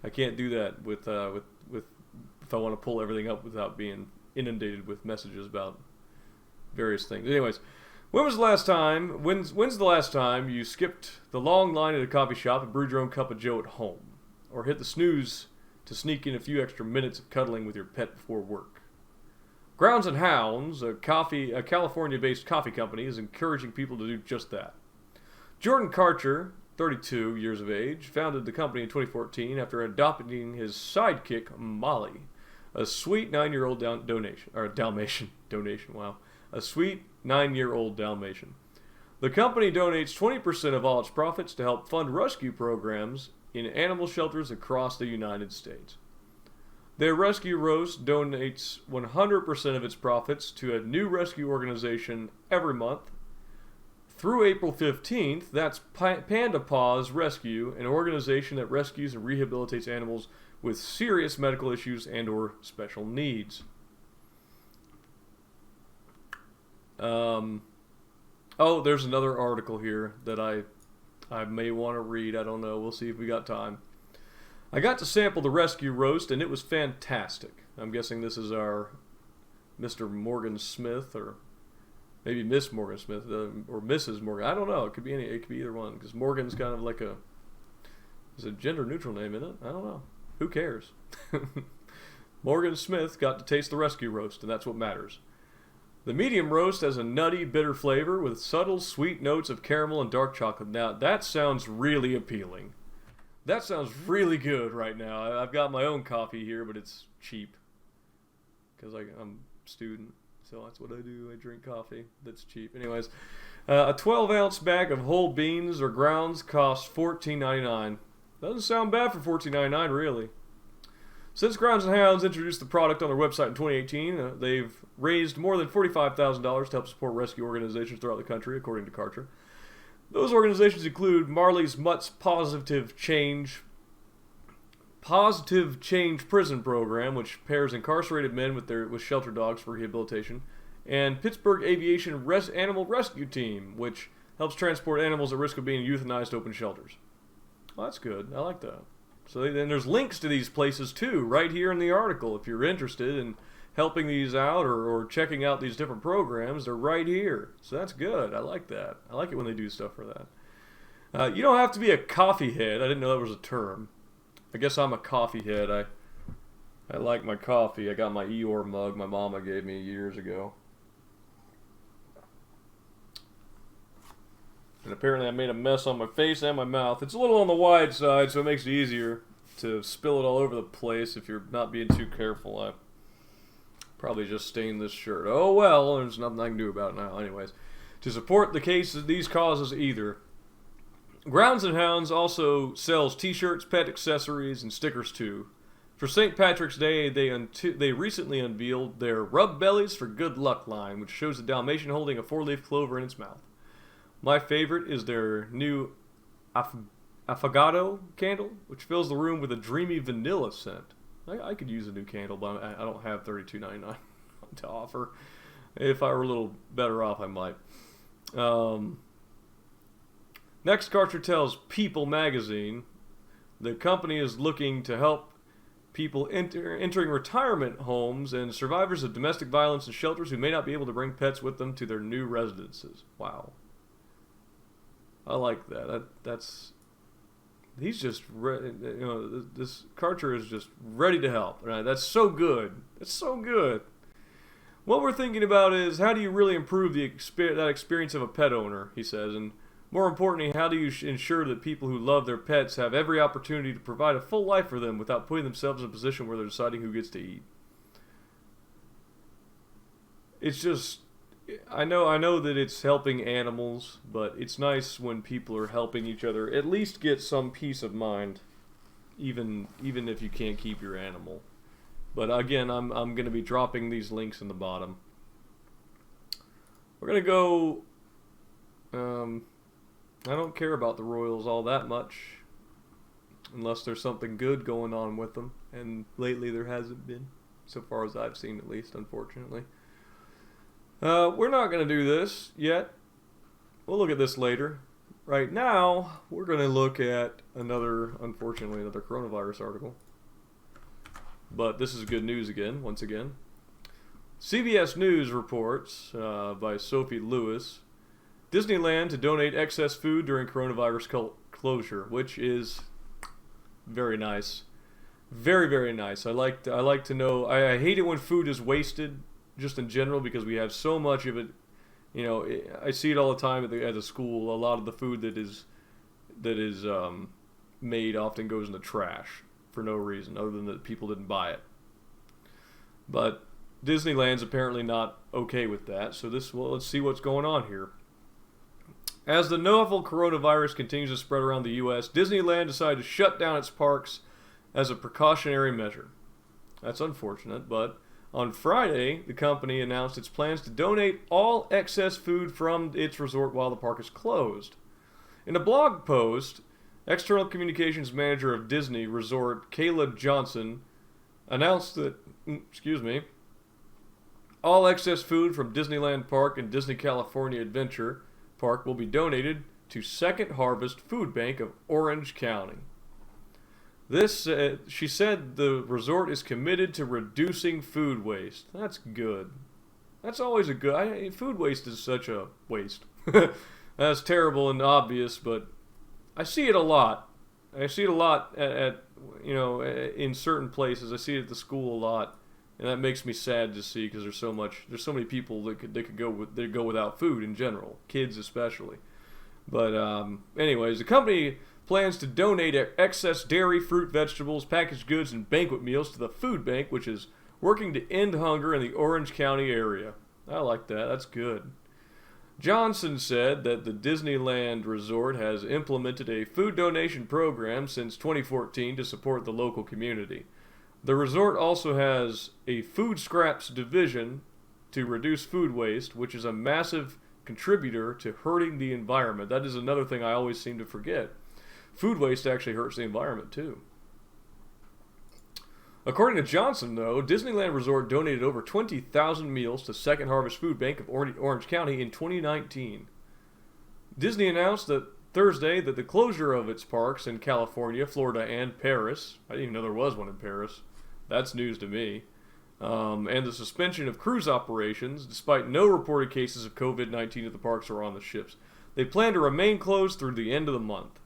I can't do that with if I want to pull everything up without being inundated with messages about various things. Anyways, when's the last time you skipped the long line at a coffee shop and brewed your own cup of joe at home, or hit the snooze to sneak in a few extra minutes of cuddling with your pet before work? Grounds and Hounds, a California-based coffee company, is encouraging people to do just that. Jordan Karcher, 32 years of age, founded the company in 2014 after adopting his sidekick, Molly, a sweet 9-year-old Dalmatian. Wow. A sweet 9-year-old Dalmatian. The company donates 20% of all its profits to help fund rescue programs in animal shelters across the United States. Their rescue roast donates 100% of its profits to a new rescue organization every month. Through April 15th, that's Panda Paws Rescue, an organization that rescues and rehabilitates animals with serious medical issues and or special needs. There's another article here that I may want to read. I don't know. We'll see if we got time. I got to sample the rescue roast, and it was fantastic. I'm guessing this is our Mr. Morgan Smith, or maybe Miss Morgan Smith, or Mrs. Morgan. I don't know. It could be either one, because Morgan's kind of like it's a gender-neutral name, isn't it? I don't know. Who cares? Morgan Smith got to taste the rescue roast, and that's what matters. The medium roast has a nutty, bitter flavor with subtle, sweet notes of caramel and dark chocolate. Now, that sounds really appealing. That sounds really good right now. I've got my own coffee here, but it's cheap, because I'm a student. So that's what I do. I drink coffee that's cheap. Anyways, a 12-ounce bag of whole beans or grounds costs $14.99. Doesn't sound bad for $14.99, really. Since Grounds and Hounds introduced the product on their website in 2018, they've raised more than $45,000 to help support rescue organizations throughout the country, according to Karcher. Those organizations include Marley's Mutt's Positive Change Prison Program, which pairs incarcerated men with shelter dogs for rehabilitation, and Pittsburgh Aviation Animal Rescue Team, which helps transport animals at risk of being euthanized to open shelters. Well, that's good. I like that. So then there's links to these places too, right here in the article. If you're interested in helping these out or checking out these different programs, they're right here. So that's good. I like that. I like it when they do stuff for that. You don't have to be a coffee head. I didn't know that was a term. I guess I'm a coffee head. I like my coffee. I got my Eeyore mug my mama gave me years ago. And apparently I made a mess on my face and my mouth. It's a little on the wide side, so it makes it easier to spill it all over the place if you're not being too careful. I probably just stained this shirt. Oh well, there's nothing I can do about it now. Anyways, to support the case of these causes either, Grounds and Hounds also sells t-shirts, pet accessories, and stickers too. For St. Patrick's Day, they recently unveiled their Rub Bellies for Good Luck line, which shows a Dalmatian holding a 4-leaf clover in its mouth. My favorite is their new Affogato candle, which fills the room with a dreamy vanilla scent. I could use a new candle, but I don't have $32.99 to offer. If I were a little better off, I might. Next, Karcher tells People magazine the company is looking to help people entering retirement homes and survivors of domestic violence and shelters who may not be able to bring pets with them to their new residences. Wow. I like that. He's just, this Karcher is just ready to help. Right? That's so good. That's so good. What we're thinking about is how do you really improve that experience of a pet owner, he says, and more importantly, how do you ensure that people who love their pets have every opportunity to provide a full life for them without putting themselves in a position where they're deciding who gets to eat? It's just, I know that it's helping animals, but it's nice when people are helping each other at least get some peace of mind, even if you can't keep your animal. But again, I'm going to be dropping these links in the bottom. We're going to go, I don't care about the Royals all that much, unless there's something good going on with them, and lately there hasn't been, so far as I've seen at least, unfortunately. We're not going to do this yet. We'll look at this later. Right now, we're going to look at unfortunately, another coronavirus article. But this is good news again, once again. CBS News reports, by Sophie Lewis, Disneyland to donate excess food during coronavirus closure, which is very nice. Very, very nice. I like to know, I hate it when food is wasted, just in general, because we have so much of it. You know, I see it all the time at the school. A lot of the food that is made often goes in the trash for no reason other than that people didn't buy it. But Disneyland's apparently not okay with that. So let's see what's going on here. As the novel coronavirus continues to spread around the U.S., Disneyland decided to shut down its parks as a precautionary measure. That's unfortunate, but on Friday, the company announced its plans to donate all excess food from its resort while the park is closed. In a blog post, External Communications Manager of Disney Resort, Kayla Johnson, announced that, all excess food from Disneyland Park and Disney California Adventure Park will be donated to Second Harvest Food Bank of Orange County. This, she said, the resort is committed to reducing food waste. That's good. That's always a good. Food waste is such a waste. That's terrible and obvious, but I see it a lot. I see it a lot at in certain places. I see it at the school a lot, and that makes me sad to see because there's so many people that could go without food in general, kids especially. But anyways, the company plans to donate excess dairy, fruit, vegetables, packaged goods, and banquet meals to the food bank, which is working to end hunger in the Orange County area. I like that. That's good. Johnson said that the Disneyland Resort has implemented a food donation program since 2014 to support the local community. The resort also has a food scraps division to reduce food waste, which is a massive contributor to hurting the environment. That is another thing I always seem to forget. Food waste actually hurts the environment too. According to Johnson, though, Disneyland Resort donated over 20,000 meals to Second Harvest Food Bank of Orange County in 2019. Disney announced that Thursday that the closure of its parks in California, Florida, and Paris, I didn't even know there was one in Paris, that's news to me, and the suspension of cruise operations, despite no reported cases of COVID-19 at the parks or on the ships. They plan to remain closed through the end of the month.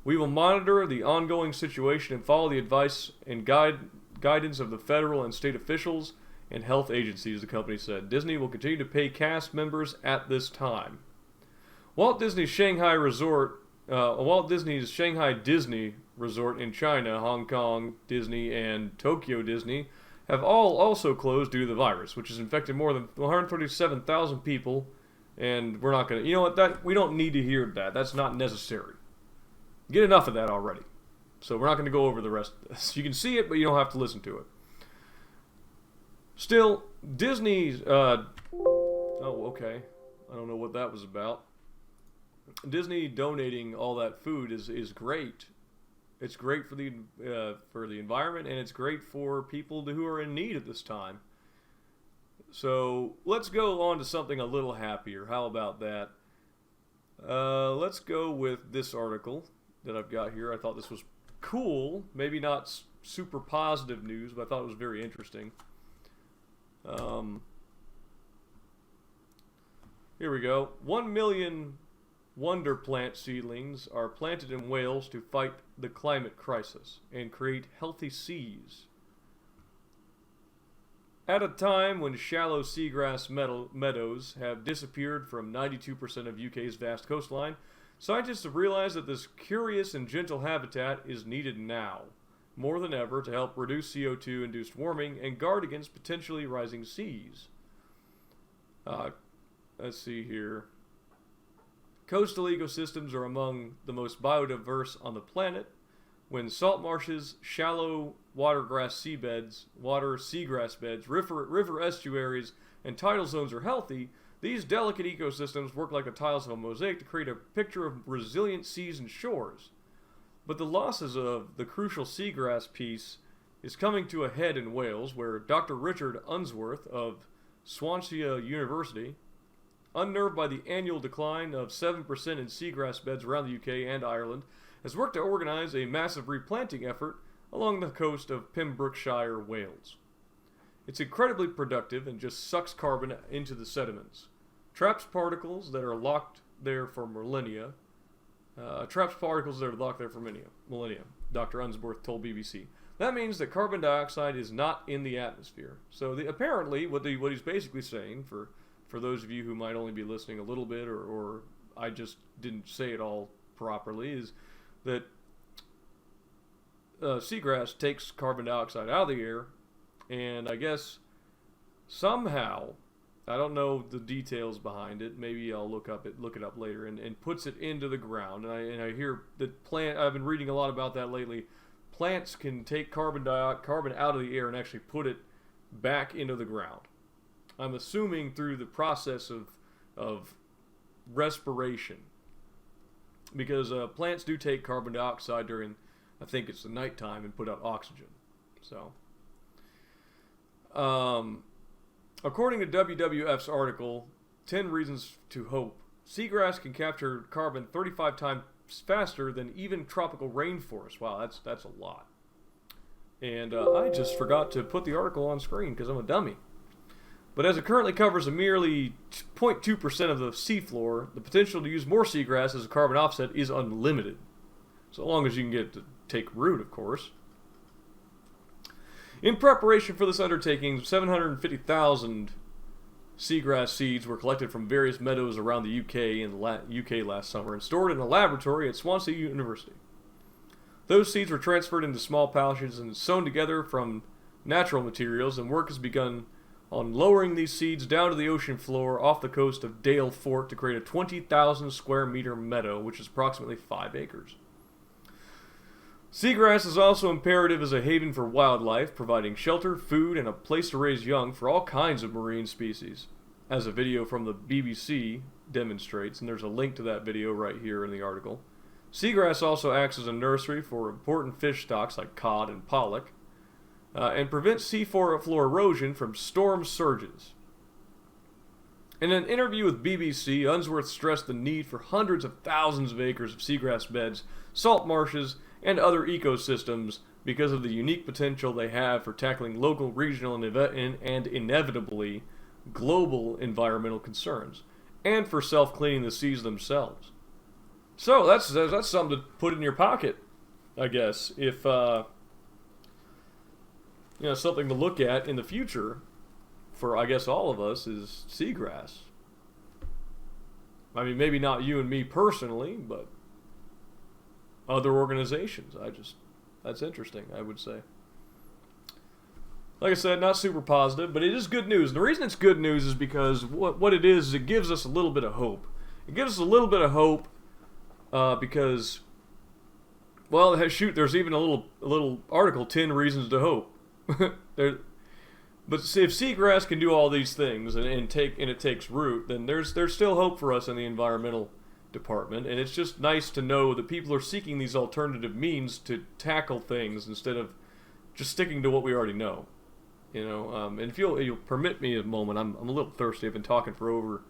We will monitor the ongoing situation and follow the advice and guidance of the federal and state officials and health agencies, the company said. Disney will continue to pay cast members at this time. Walt Disney's Shanghai Disney Resort in China, Hong Kong Disney, and Tokyo Disney have all also closed due to the virus, which has infected more than 137,000 people. And we're not going to, you know what, we don't need to hear that. That's not necessary. Get enough of that already. So we're not going to go over the rest of this. You can see it, but you don't have to listen to it. Still, Disney's, oh, okay. I don't know what that was about. Disney donating all that food is great. It's great for the environment, and it's great for people who are in need at this time. So let's go on to something a little happier. How about that? Let's go with this article that I've got here. I thought this was cool. Maybe not super positive news, but I thought it was very interesting. Here we go. 1 million wonder plant seedlings are planted in Wales to fight the climate crisis and create healthy seas. At a time when shallow seagrass meadows have disappeared from 92% of UK's vast coastline, scientists have realized that this curious and gentle habitat is needed now, more than ever, to help reduce CO2-induced warming and guard against potentially rising seas. Let's see here. Coastal ecosystems are among the most biodiverse on the planet. When salt marshes, shallow seagrass beds, river estuaries, and tidal zones are healthy, these delicate ecosystems work like the tiles of a mosaic to create a picture of resilient seas and shores. But the losses of the crucial seagrass piece is coming to a head in Wales, where Dr. Richard Unsworth of Swansea University, unnerved by the annual decline of 7% in seagrass beds around the UK and Ireland, has worked to organise a massive replanting effort along the coast of Pembrokeshire, Wales. It's incredibly productive and just sucks carbon into the sediments. Traps particles that are locked there for millennia. Millennia, Dr. Unsworth told BBC. That means that carbon dioxide is not in the atmosphere. So apparently, what he's basically saying, for those of you who might only be listening a little bit, or I just didn't say it all properly, is that seagrass takes carbon dioxide out of the air, and I guess somehow, I don't know the details behind it, maybe I'll look it up later, and puts it into the ground. And I hear that I've been reading a lot about that lately. Plants can take carbon out of the air and actually put it back into the ground. I'm assuming through the process of respiration, because plants do take carbon dioxide during, I think it's the nighttime, and put out oxygen. So, according to WWF's article, 10 Reasons to Hope, seagrass can capture carbon 35 times faster than even tropical rainforests. Wow, that's a lot. And I just forgot to put the article on screen because I'm a dummy. But as it currently covers a merely 0.2% of the seafloor, the potential to use more seagrass as a carbon offset is unlimited. So long as you can get it to take root, of course. In preparation for this undertaking, 750,000 seagrass seeds were collected from various meadows around the UK last summer and stored in a laboratory at Swansea University. Those seeds were transferred into small pouches and sewn together from natural materials, and work has begun on lowering these seeds down to the ocean floor off the coast of Dale Fort to create a 20,000 square meter meadow, which is approximately 5 acres. Seagrass is also imperative as a haven for wildlife, providing shelter, food, and a place to raise young for all kinds of marine species, as a video from the BBC demonstrates, and there's a link to that video right here in the article. Seagrass also acts as a nursery for important fish stocks like cod and pollock, and prevents seafloor erosion from storm surges. In an interview with BBC, Unsworth stressed the need for hundreds of thousands of acres of seagrass beds, salt marshes, and other ecosystems because of the unique potential they have for tackling local, regional, and inevitably global environmental concerns, and for self-cleaning the seas themselves. So that's something to put in your pocket, I guess. If something to look at in the future for, I guess, all of us is seagrass. I mean, maybe not you and me personally, but other organizations. That's interesting, I would say. Like I said, not super positive, but it is good news. And the reason it's good news is because what it is it gives us a little bit of hope. It gives us a little bit of hope because, well, there's even a little article, 10 reasons to hope. But see, if seagrass can do all these things and it takes root, then there's still hope for us in the environmental department, and it's just nice to know that people are seeking these alternative means to tackle things instead of just sticking to what we already know. And if you'll permit me a moment, I'm a little thirsty. I've been talking for over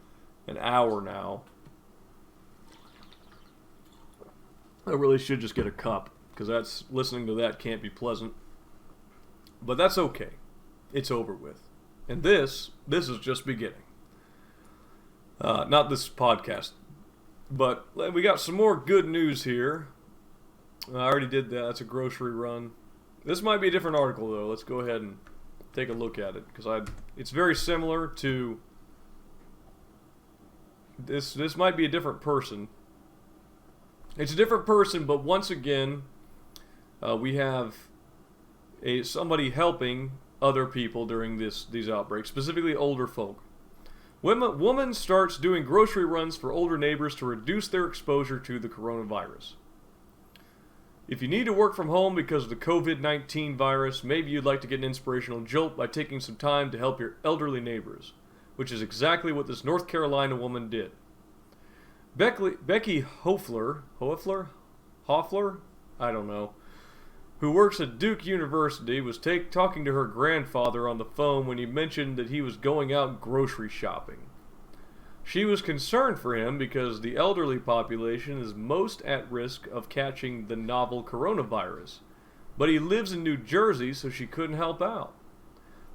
an hour now. I really should just get a cup, because listening to that can't be pleasant. But that's okay. It's over with. And this is just beginning. Not this podcast. But we got some more good news here. I already did that. That's a grocery run. This might be a different article, though. Let's go ahead and take a look at it, because it's very similar to this. This might be a different person. It's a different person, but once again, we have somebody helping other people during these outbreaks, specifically older folk. Woman starts doing grocery runs for older neighbors to reduce their exposure to the coronavirus. If you need to work from home because of the COVID-19 virus, maybe you'd like to get an inspirational jolt by taking some time to help your elderly neighbors, which is exactly what this North Carolina woman did. Becky Hoffler, I don't know, who works at Duke University, was talking to her grandfather on the phone when he mentioned that he was going out grocery shopping. She was concerned for him because the elderly population is most at risk of catching the novel coronavirus, but he lives in New Jersey, so she couldn't help out.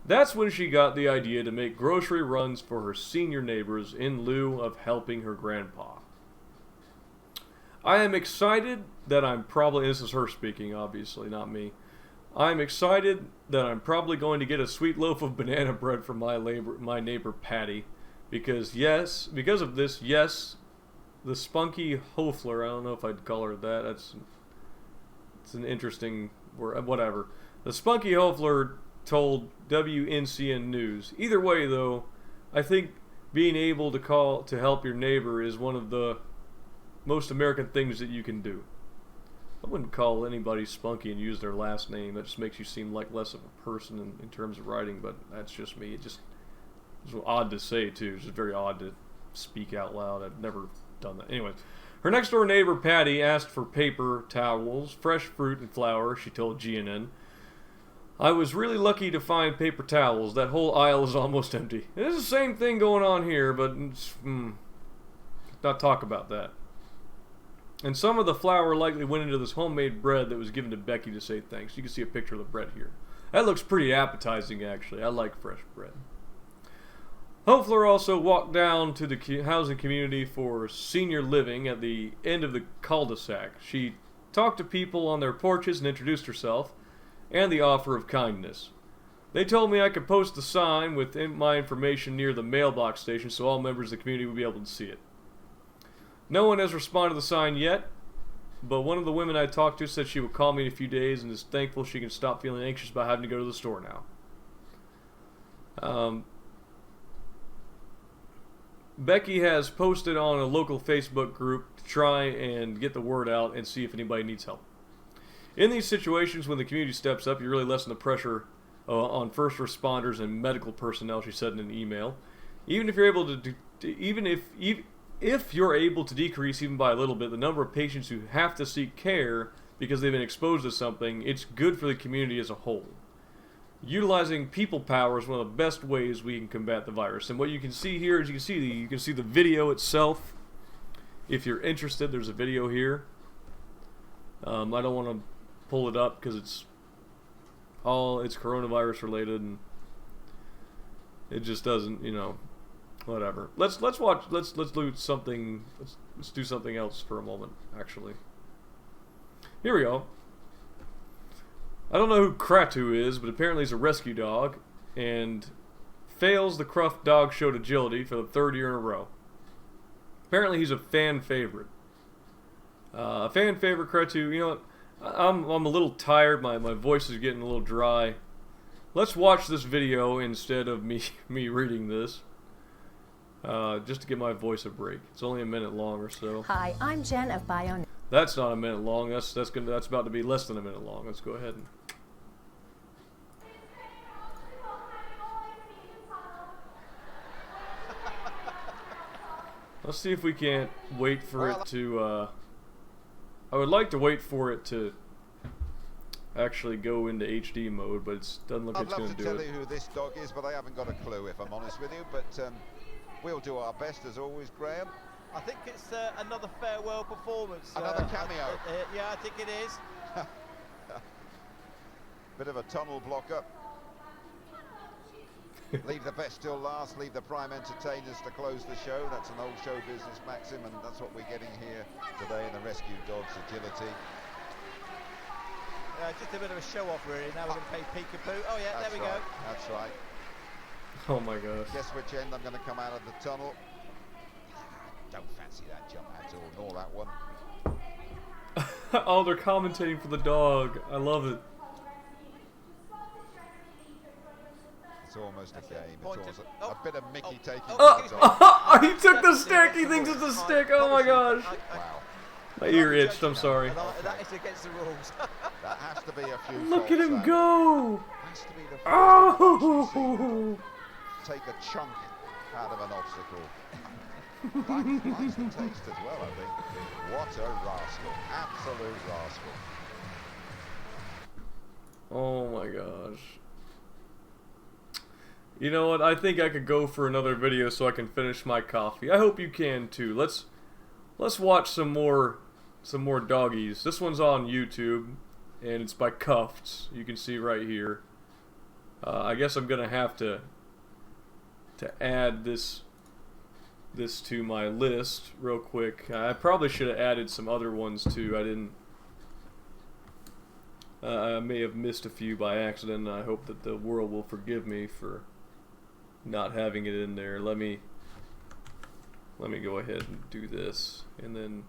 That's when she got the idea to make grocery runs for her senior neighbors in lieu of helping her grandpa. I am excited that this is her speaking, obviously, not me. I'm excited that I'm probably going to get a sweet loaf of banana bread from my neighbor Patty. Because of this, the spunky Hoffler, I don't know if I'd call her that, it's an interesting word, whatever. The spunky Hoffler told WNCN News. Either way, though, I think being able to help your neighbor is one of the most American things that you can do. I wouldn't call anybody spunky and use their last name. That just makes you seem like less of a person in terms of writing, but that's just me. It's odd to say, too. It's just very odd to speak out loud. I've never done that. Anyways, her next-door neighbor, Patty, asked for paper towels, fresh fruit, and flour, she told GNN. I was really lucky to find paper towels. That whole aisle is almost empty. There's the same thing going on here, but not talk about that. And some of the flour likely went into this homemade bread that was given to Becky to say thanks. You can see a picture of the bread here. That looks pretty appetizing, actually. I like fresh bread. Hoffler also walked down to the housing community for senior living at the end of the cul-de-sac. She talked to people on their porches and introduced herself and the offer of kindness. They told me I could post the sign with my information near the mailbox station so all members of the community would be able to see it. No one has responded to the sign yet, but one of the women I talked to said she would call me in a few days and is thankful she can stop feeling anxious about having to go to the store now. Becky has posted on a local Facebook group to try and get the word out and see if anybody needs help. In these situations, when the community steps up, you really lessen the pressure on first responders and medical personnel, she said in an email. Even if you're able to if you're able to decrease even by a little bit the number of patients who have to seek care because they've been exposed to something, it's good for the community as a whole. Utilizing people power is one of the best ways we can combat the virus. And what you can see here is you can see the video itself. If you're interested, there's a video here. I don't want to pull it up because it's coronavirus related and it just doesn't, Whatever. Let's watch. Let's do something. Let's do something else for a moment. Actually, here we go. I don't know who Kratu is, but apparently he's a rescue dog and fails the Cruft Dog Show Agility for the 3rd year in a row. Apparently he's a fan favorite. Fan favorite Kratu. You know what? I'm a little tired. My voice is getting a little dry. Let's watch this video instead of me reading this. Just to give my voice a break. It's only a minute long or so. Hi, I'm Jen of Bio. That's not a minute long. That's about to be less than a minute long. Let's go ahead and. Let's see if we can't wait for it to. I would like to wait for it to actually go into HD mode, but it doesn't look like it's going to do it. I'd love to tell you who this dog is, but I haven't got a clue, if I'm honest with you. But we'll do our best as always, Graham. I think it's another farewell performance. Another cameo. Yeah, I think it is. Bit of a tunnel blocker. Leave the best till last, leave the prime entertainers to close the show. That's an old show business maxim, and that's what we're getting here today in the Rescue Dogs Agility. Just a bit of a show off really. Now we're going to play peekaboo. Oh yeah, there we go. That's right. Oh my gosh. Guess which end I'm going to come out of the tunnel. Don't fancy that jump at all, nor that one. Oh, they're commentating for the dog. I love it. It's almost a game. It's almost a bit of Mickey taking He took the stick. He thinks it's a stick. Oh my gosh. Wow. My ear itched. I'm sorry. That is against the rules. That has to be a few. Look at him go. Has to be the Oh. Take a chunk out of an obstacle. Likes the taste as well, I think. What a rascal. Absolute rascal. Oh my gosh. You know what? I think I could go for another video so I can finish my coffee. I hope you can too. Let's watch some more doggies. This one's on YouTube and it's by Cuffs. You can see right here. I guess I'm gonna have to add this to my list real quick. I probably should have added some other ones too. I didn't. I may have missed a few by accident, and I hope that the world will forgive me for not having it in there. Let me go ahead and do this, and then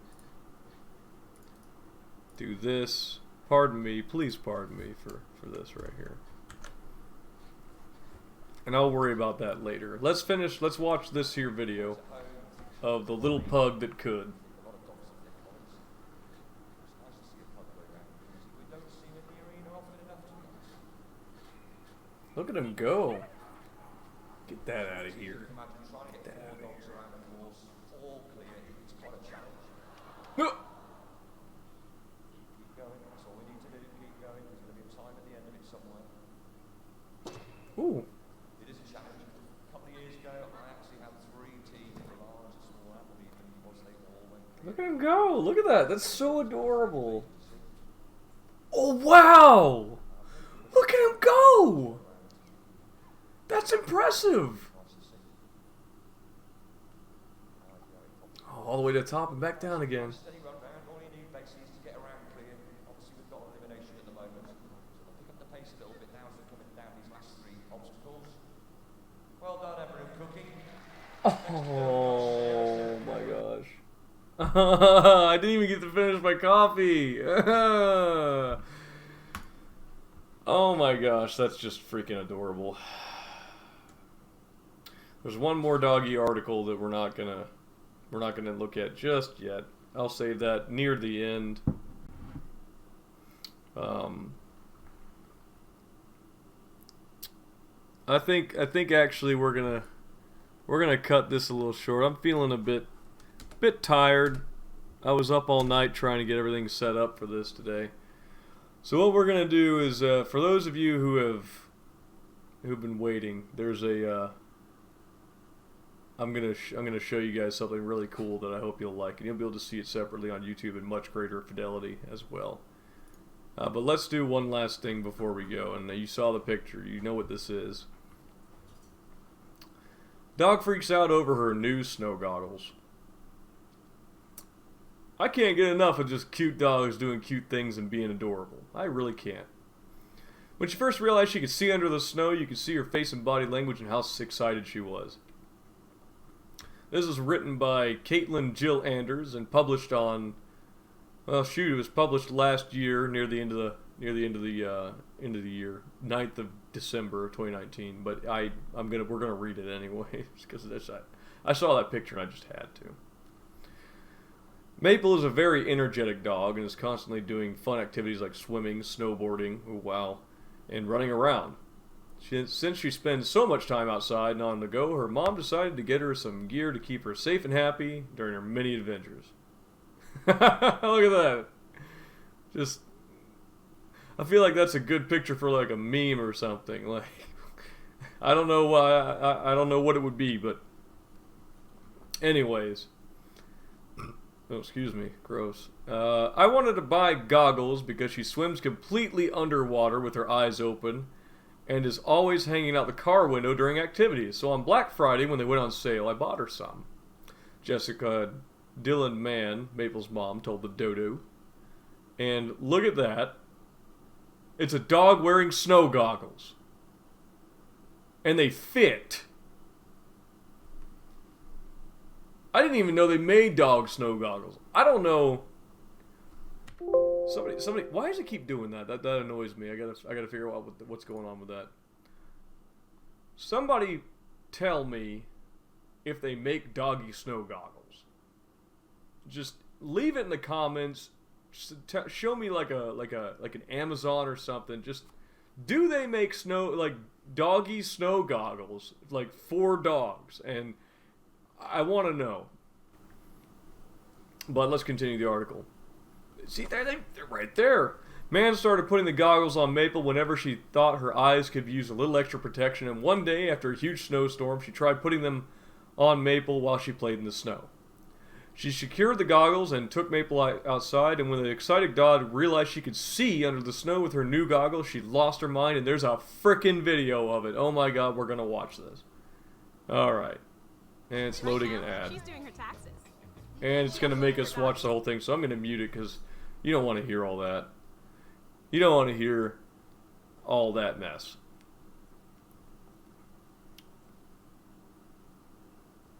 do this. Pardon me, please pardon me for this right here. And I'll worry about that later. Let's watch this here video of the little pug that could. Look at him go. Get that out of here. Get that out of here. Ooh. It is a challenge. A couple of years ago, I actually had 3 teams, a large, a small, and even once they all went. Look at him go. Look at that. That's so adorable. Oh, wow. Look at him go. That's impressive. Oh, all the way to the top and back down again. Steady run round, all you need basically is to get around clear. Obviously, we've got elimination at the moment. So they'll pick up the pace a little bit now as they're coming down these last 3 obstacles. Well done, everyone, cooking. Oh my gosh. I didn't even get to finish my coffee. Oh my gosh, that's just freaking adorable. There's one more doggy article that we're not gonna look at just yet. I'll save that near the end. I think actually we're gonna cut this a little short. I'm feeling a bit tired. I was up all night trying to get everything set up for this today. So what we're gonna do is, for those of you who've been waiting, there's a I'm gonna show you guys something really cool that I hope you'll like, and you'll be able to see it separately on YouTube in much greater fidelity as well. But let's do one last thing before we go, and you saw the picture, you know what this is. Dog freaks out over her new snow goggles. I can't get enough of just cute dogs doing cute things and being adorable. I really can't. When she first realized she could see under the snow, you could see her face and body language and how excited she was. This is written by Caitlin Jill Anders and published on, well, shoot, it was published last year near the end of the year, 9th of December of 2019. But we're gonna read it anyway because I saw that picture and I just had to. Maple is a very energetic dog and is constantly doing fun activities like swimming, snowboarding, oh wow, and running around. Since she spends so much time outside and on the go, her mom decided to get her some gear to keep her safe and happy during her many adventures. Look at that. Just, I feel like that's a good picture for like a meme or something. Like, I don't know why, I don't know what it would be, but anyways. Oh, excuse me, gross. I wanted to buy goggles because she swims completely underwater with her eyes open and is always hanging out the car window during activities. So on Black Friday, when they went on sale, I bought her some. Jessica Dylan Mann, Maple's mom, told the Dodo. And look at that. It's a dog wearing snow goggles. And they fit. I didn't even know they made dog snow goggles. I don't know. Somebody, why does it keep doing that? That annoys me. I gotta figure out what's going on with that. Somebody tell me if they make doggy snow goggles. Just leave it in the comments. Just show me like an Amazon or something. Just, do they make doggy snow goggles like for dogs? And I want to know. But let's continue the article. See, they're right there. Man started putting the goggles on Maple whenever she thought her eyes could use a little extra protection, and one day, after a huge snowstorm, she tried putting them on Maple while she played in the snow. She secured the goggles and took Maple outside, and when the excited dog realized she could see under the snow with her new goggles, she lost her mind, and there's a frickin' video of it. Oh my god, we're gonna watch this. Alright. And it's loading an ad. She's doing her taxes. And it's going to make us watch the whole thing, so I'm going to mute it because you don't want to hear all that. You don't want to hear all that mess.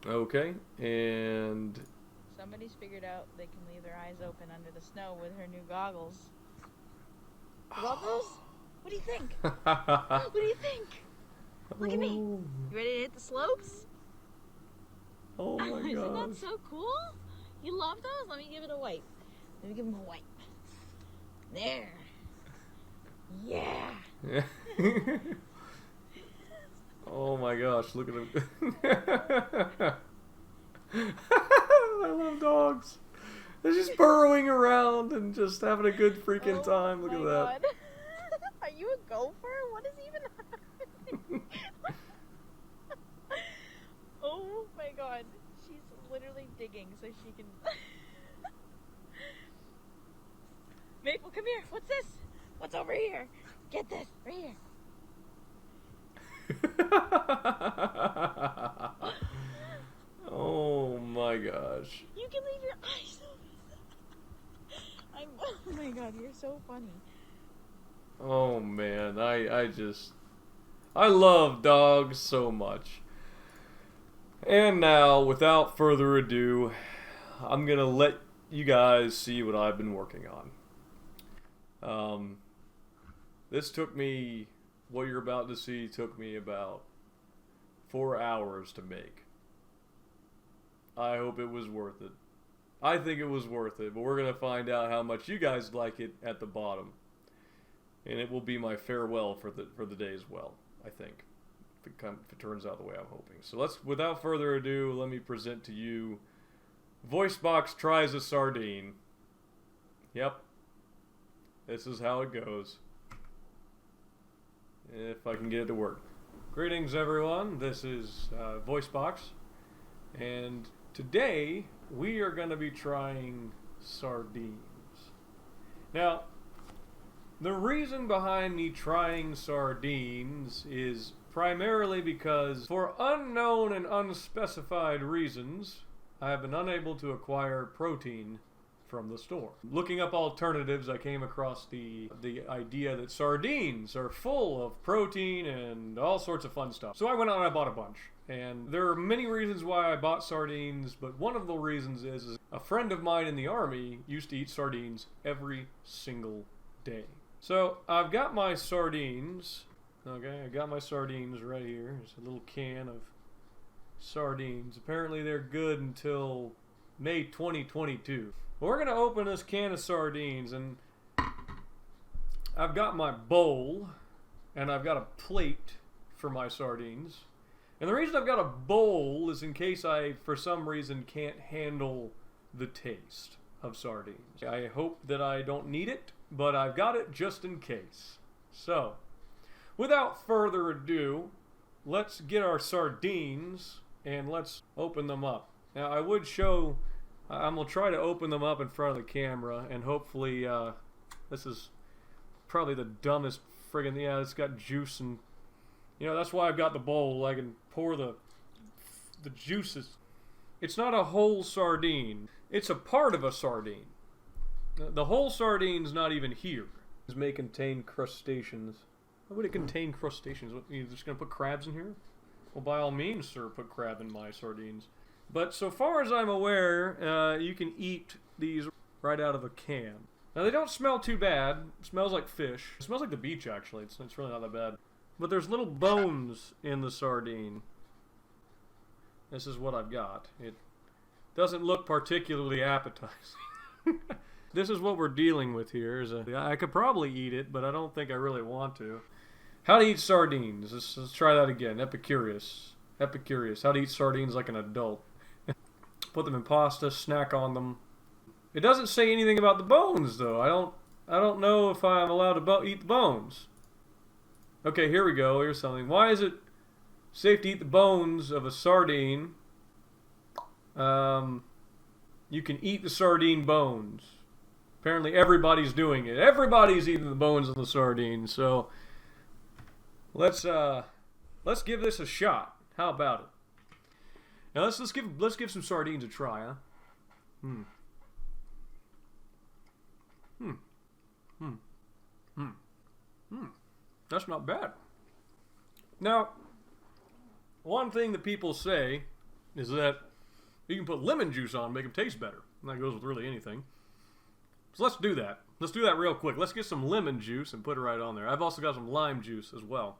Okay, and... Somebody's figured out they can leave their eyes open under the snow with her new goggles. Love those? What do you think? What do you think? Look at me. You ready to hit the slopes? Oh my god. Isn't that so cool? You love those? Let me give it a wipe. Let me give them a wipe. There. Yeah. Oh my gosh, look at him. I love dogs. They're just burrowing around and just having a good freaking time. Look at that. God. Are you a gopher? What is even happening? Oh my god. She's literally digging so she can... Maple, come here. What's this? What's over here? Get this. Right here. Oh my gosh. You can leave your eyes open. Oh my god, you're so funny. Oh man, I love dogs so much. And now, without further ado, I'm gonna let you guys see what I've been working on. This took me, what you're about to see took me about 4 hours to make. I hope it was worth it. I think it was worth it, but we're gonna find out how much you guys like it at the bottom. And it will be my farewell for the day as well, I think. If it turns out the way I'm hoping. So without further ado, let me present to you Voicebawx tries a sardine. Yep. This is how it goes. If I can get it to work. Greetings everyone, this is Voicebawx. And today we are going to be trying sardines. Now, The reason behind me trying sardines is primarily because, for unknown and unspecified reasons, I have been unable to acquire protein from the store. Looking up alternatives, I came across the idea that sardines are full of protein and all sorts of fun stuff. So I went out and I bought a bunch. And there are many reasons why I bought sardines, but one of the reasons is a friend of mine in the Army used to eat sardines every single day. So I've got my sardines. Okay, I got my sardines right here. There's a little can of sardines. Apparently they're good until May 2022. We're going to open this can of sardines, and I've got my bowl, and I've got a plate for my sardines. And the reason I've got a bowl is in case I, for some reason, can't handle the taste of sardines. I hope that I don't need it, but I've got it just in case. So, without further ado, let's get our sardines and let's open them up. Now, I'm going to try to open them up in front of the camera, and hopefully, this is probably the dumbest friggin', yeah, it's got juice, and, you know, that's why I've got the bowl. I can pour the juices. It's not a whole sardine. It's a part of a sardine. The whole sardine's not even here. It may contain crustaceans. Why would it contain crustaceans? What, you're just going to put crabs in here? Well, by all means, sir, put crab in my sardines. But so far as I'm aware, you can eat these right out of a can. Now, they don't smell too bad. It smells like fish. It smells like the beach, actually. It's really not that bad. But there's little bones in the sardine. This is what I've got. It doesn't look particularly appetizing. This is what we're dealing with here. I could probably eat it, but I don't think I really want to. How to eat sardines. Let's try that again. Epicurious. How to eat sardines like an adult. Put them in pasta, snack on them. It doesn't say anything about the bones, though. I don't know if I'm allowed to eat the bones. Okay, here we go. Here's something. Why is it safe to eat the bones of a sardine? You can eat the sardine bones. Apparently everybody's doing it. Everybody's eating the bones of the sardine. So let's give this a shot. How about it? Now let's give some sardines a try, huh? That's not bad. Now, one thing that people say is that you can put lemon juice on and make them taste better. And that goes with really anything. So let's do that. Let's do that real quick. Let's get some lemon juice and put it right on there. I've also got some lime juice as well.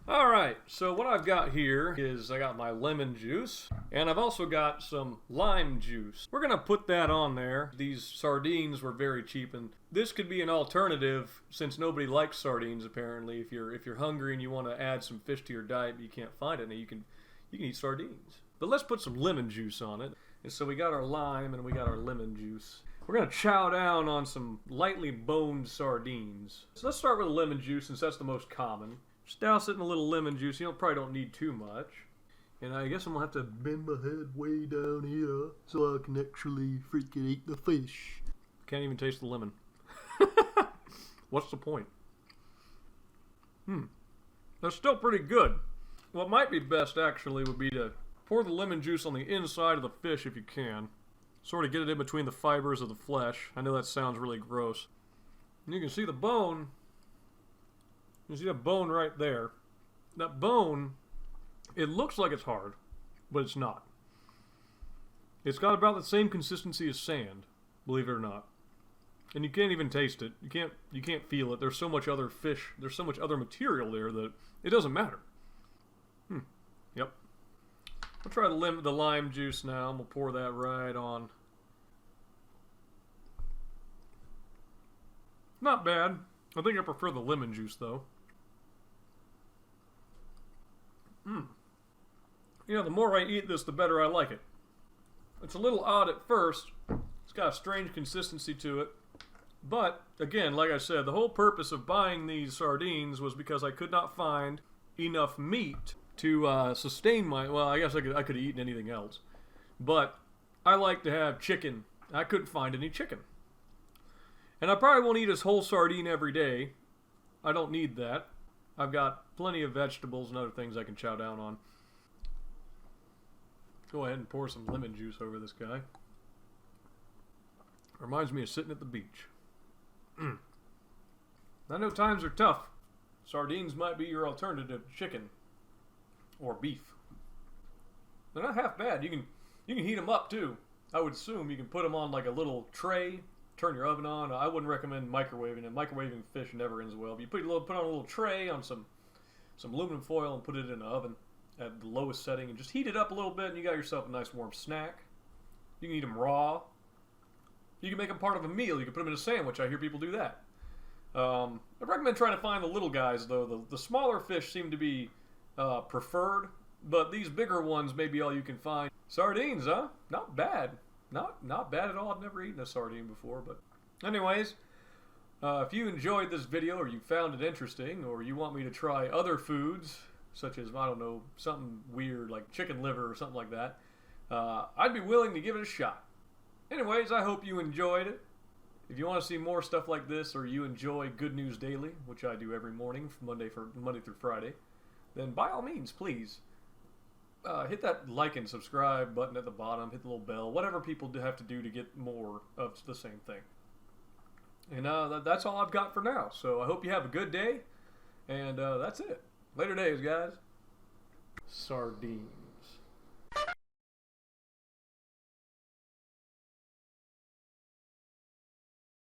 Alright, so what I've got here is I got my lemon juice, and I've also got some lime juice. We're going to put that on there. These sardines were very cheap, and this could be an alternative since nobody likes sardines apparently. If you're hungry and you want to add some fish to your diet but you can't find it, and you can eat sardines. But let's put some lemon juice on it. And so we got our lime and we got our lemon juice. We're going to chow down on some lightly boned sardines. So let's start with the lemon juice since that's the most common. Just douse it in a little lemon juice. You probably don't need too much. And I guess I'm going to have to bend my head way down here so I can actually freaking eat the fish. Can't even taste the lemon. What's the point? That's still pretty good. What might be best actually would be to pour the lemon juice on the inside of the fish if you can. Sort of get it in between the fibers of the flesh. I know that sounds really gross. And you can see the bone. You see that bone right there. That bone, it looks like it's hard, but it's not. It's got about the same consistency as sand, believe it or not. And you can't even taste it. You can't feel it. There's so much other fish, there's so much other material there that it doesn't matter. Yep. I'll try the lime juice now. I'm going to pour that right on. Not bad. I think I prefer the lemon juice, though. You know, the more I eat this, the better I like it. It's a little odd at first. It's got a strange consistency to it. But, again, like I said, the whole purpose of buying these sardines was because I could not find enough meat to sustain my... Well, I guess I could have eaten anything else. But I like to have chicken. I couldn't find any chicken. And I probably won't eat a whole sardine every day. I don't need that. I've got plenty of vegetables and other things I can chow down on. Go ahead and pour some lemon juice over this guy. Reminds me of sitting at the beach. I know times are tough. Sardines might be your alternative to chicken or beef. They're not half bad. You can heat them up too. I would assume you can put them on like a little tray, turn your oven on. I wouldn't recommend microwaving it. Microwaving fish never ends well. But you put on a little tray on some aluminum foil and put it in the oven at the lowest setting and just heat it up a little bit and you got yourself a nice warm snack. You can eat them raw. You can make them part of a meal. You can put them in a sandwich. I hear people do that. I recommend trying to find the little guys though. The smaller fish seem to be preferred, but these bigger ones may be all you can find. Sardines, huh? Not bad. Not bad at all. I've never eaten a sardine before, but anyways, if you enjoyed this video or you found it interesting or you want me to try other foods, such as, I don't know, something weird like chicken liver or something like that, I'd be willing to give it a shot. Anyways, I hope you enjoyed it. If you want to see more stuff like this or you enjoy Good News Daily, which I do every morning from Monday through Friday, then by all means, please hit that like and subscribe button at the bottom, hit the little bell, whatever people have to do to get more of the same thing. And that's all I've got for now. So I hope you have a good day, and that's it. Later days, guys. Sardine.